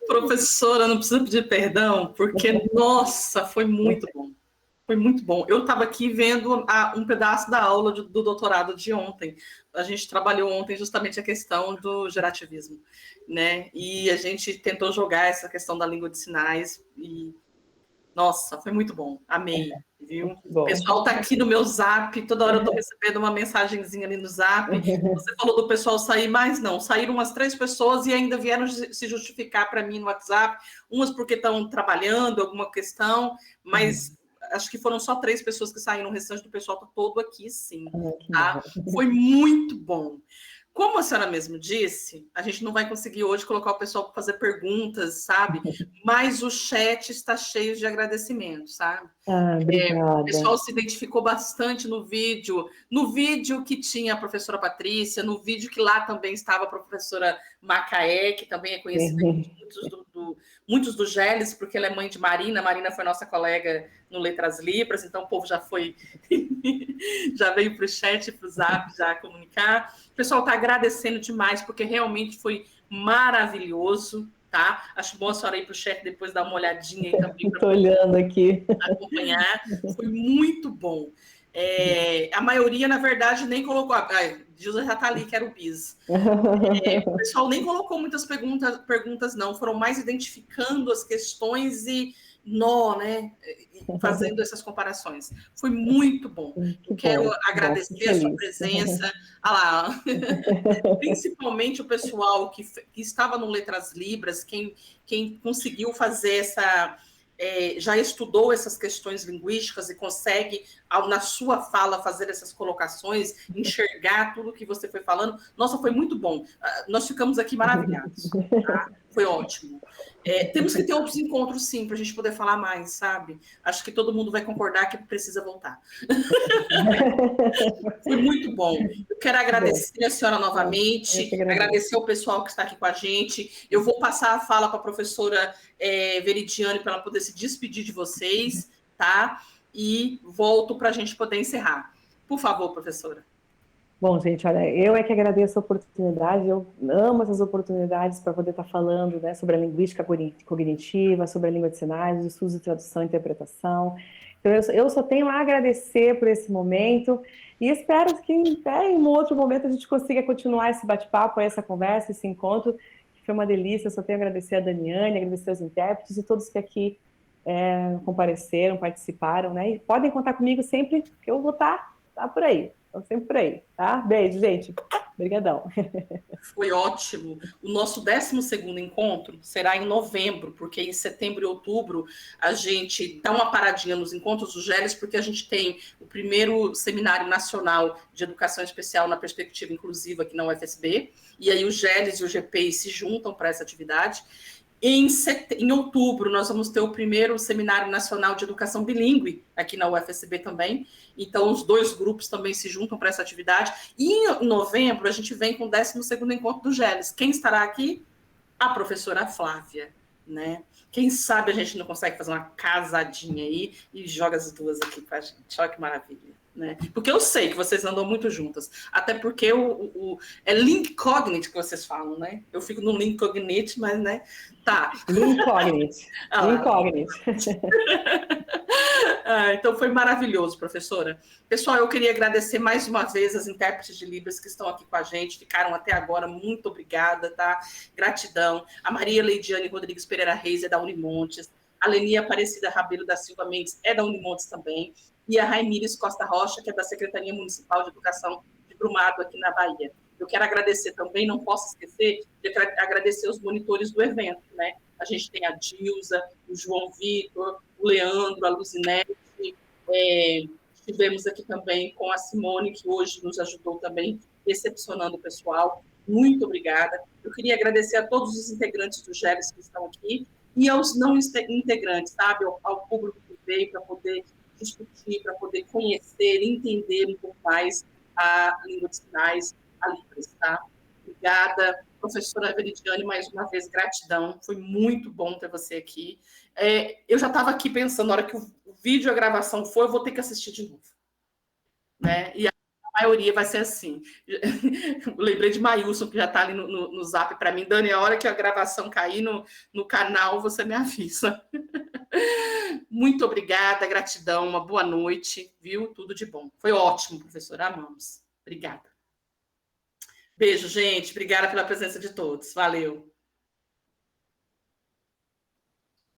Professora, não precisa pedir perdão, porque, nossa, foi muito bom. Foi muito bom. Eu estava aqui vendo um pedaço da aula do doutorado de ontem. A gente trabalhou ontem justamente a questão do gerativismo, né? E a gente tentou jogar essa questão da língua de sinais e, nossa, foi muito bom. Amei, viu? O pessoal está aqui no meu Zap, toda hora eu estou recebendo uma mensagenzinha ali no Zap. Você falou do pessoal sair, mas não. Saíram umas 3 pessoas e ainda vieram se justificar para mim no WhatsApp. Umas porque estão trabalhando, alguma questão, mas... Acho que foram só 3 pessoas que saíram, o restante do pessoal está todo aqui, sim. Tá? Foi muito bom. Como a senhora mesmo disse, a gente não vai conseguir hoje colocar o pessoal para fazer perguntas, sabe? Mas o chat está cheio de agradecimentos, sabe? Obrigada. O pessoal se identificou bastante no vídeo que tinha a professora Patrícia, no vídeo que lá também estava a professora Macaé, que também é conhecida muitos do Geles, porque ela é mãe de Marina. Marina foi nossa colega no Letras Libras, então o povo já foi, já veio para o chat, para o Zap, já comunicar. O pessoal está agradecendo demais, porque realmente foi maravilhoso, tá? Acho bom a senhora ir para o chat depois dar uma olhadinha aí também. Estou olhando aqui. Acompanhar. Foi muito bom. A maioria, na verdade, nem colocou... Gilza já está ali, que era o bis. O pessoal nem colocou muitas perguntas, não. Foram mais identificando as questões e né? Fazendo essas comparações. Foi muito bom. Quero agradecer a sua presença. Lá. Principalmente o pessoal que estava no Letras Libras, quem conseguiu fazer já estudou essas questões linguísticas e consegue, na sua fala, fazer essas colocações, enxergar tudo que você foi falando. Nossa, foi muito bom. Nós ficamos aqui maravilhados. Tá? Foi ótimo. Temos que ter outros encontros, sim, para a gente poder falar mais, sabe? Acho que todo mundo vai concordar que precisa voltar. Foi muito bom. Eu quero agradecer a senhora novamente, agradecer ao pessoal que está aqui com a gente. Eu vou passar a fala para a professora Veridiane para ela poder se despedir de vocês, tá? E volto para a gente poder encerrar. Por favor, professora. Bom, gente, olha, eu é que agradeço a oportunidade, eu amo essas oportunidades para poder estar falando, né, sobre a linguística cognitiva, sobre a língua de sinais, os estudos de tradução e interpretação. Então, eu só tenho a agradecer por esse momento e espero que em um outro momento a gente consiga continuar esse bate-papo, essa conversa, esse encontro, que foi uma delícia. Eu só tenho a agradecer a Daniane, agradecer aos intérpretes e todos que aqui compareceram, participaram, né? E podem contar comigo sempre, que eu vou estar por aí. Estou sempre por aí, tá? Beijo, gente. Obrigadão. Foi ótimo. O nosso 12º encontro será em novembro, porque em setembro e outubro a gente dá uma paradinha nos encontros do GELES, porque a gente tem o primeiro Seminário Nacional de Educação Especial na Perspectiva Inclusiva aqui na UFSB, e aí o GELES e o GPI se juntam para essa atividade. Em outubro, nós vamos ter o primeiro Seminário Nacional de Educação Bilíngue aqui na UFSB também. Então, os dois grupos também se juntam para essa atividade. E em novembro, a gente vem com o 12º encontro do GELES. Quem estará aqui? A professora Flávia, né? Quem sabe a gente não consegue fazer uma casadinha aí e joga as duas aqui com a gente. Olha que maravilha. Né? Porque eu sei que vocês andam muito juntas, até porque é link cognite que vocês falam, né? Eu fico no link cognite, mas, né? Tá. Link cognite. Link cognite. Então foi maravilhoso, professora. Pessoal, eu queria agradecer mais uma vez as intérpretes de Libras que estão aqui com a gente, ficaram até agora, muito obrigada, tá? Gratidão. A Maria Leidiane Rodrigues Pereira Reis é da Unimontes, a Leni Aparecida Rabelo da Silva Mendes é da Unimontes também, e a Raimires Costa Rocha, que é da Secretaria Municipal de Educação de Brumado, aqui na Bahia. Eu quero agradecer também, não posso esquecer, de agradecer os monitores do evento, né? A gente tem a Dilza, o João Vitor, o Leandro, a Luzinete, estivemos aqui também com a Simone, que hoje nos ajudou também, recepcionando o pessoal. Muito obrigada. Eu queria agradecer a todos os integrantes do GELES que estão aqui e aos não integrantes, sabe? Ao público que veio para poder discutir, para poder conhecer, entender um pouco mais a língua de sinais, a Libras, tá? Obrigada, professora Veridiane, mais uma vez, gratidão. Foi muito bom ter você aqui. Eu já estava aqui pensando, na hora que o vídeo, a gravação for, eu vou ter que assistir de novo. Né? E a maioria vai ser assim. Eu lembrei de Maílson, que já está ali no zap para mim. Dani, a hora que a gravação cair no canal, você me avisa. Muito obrigada, gratidão, uma boa noite, viu? Tudo de bom. Foi ótimo, professora, amamos. Obrigada. Beijo, gente. Obrigada pela presença de todos. Valeu.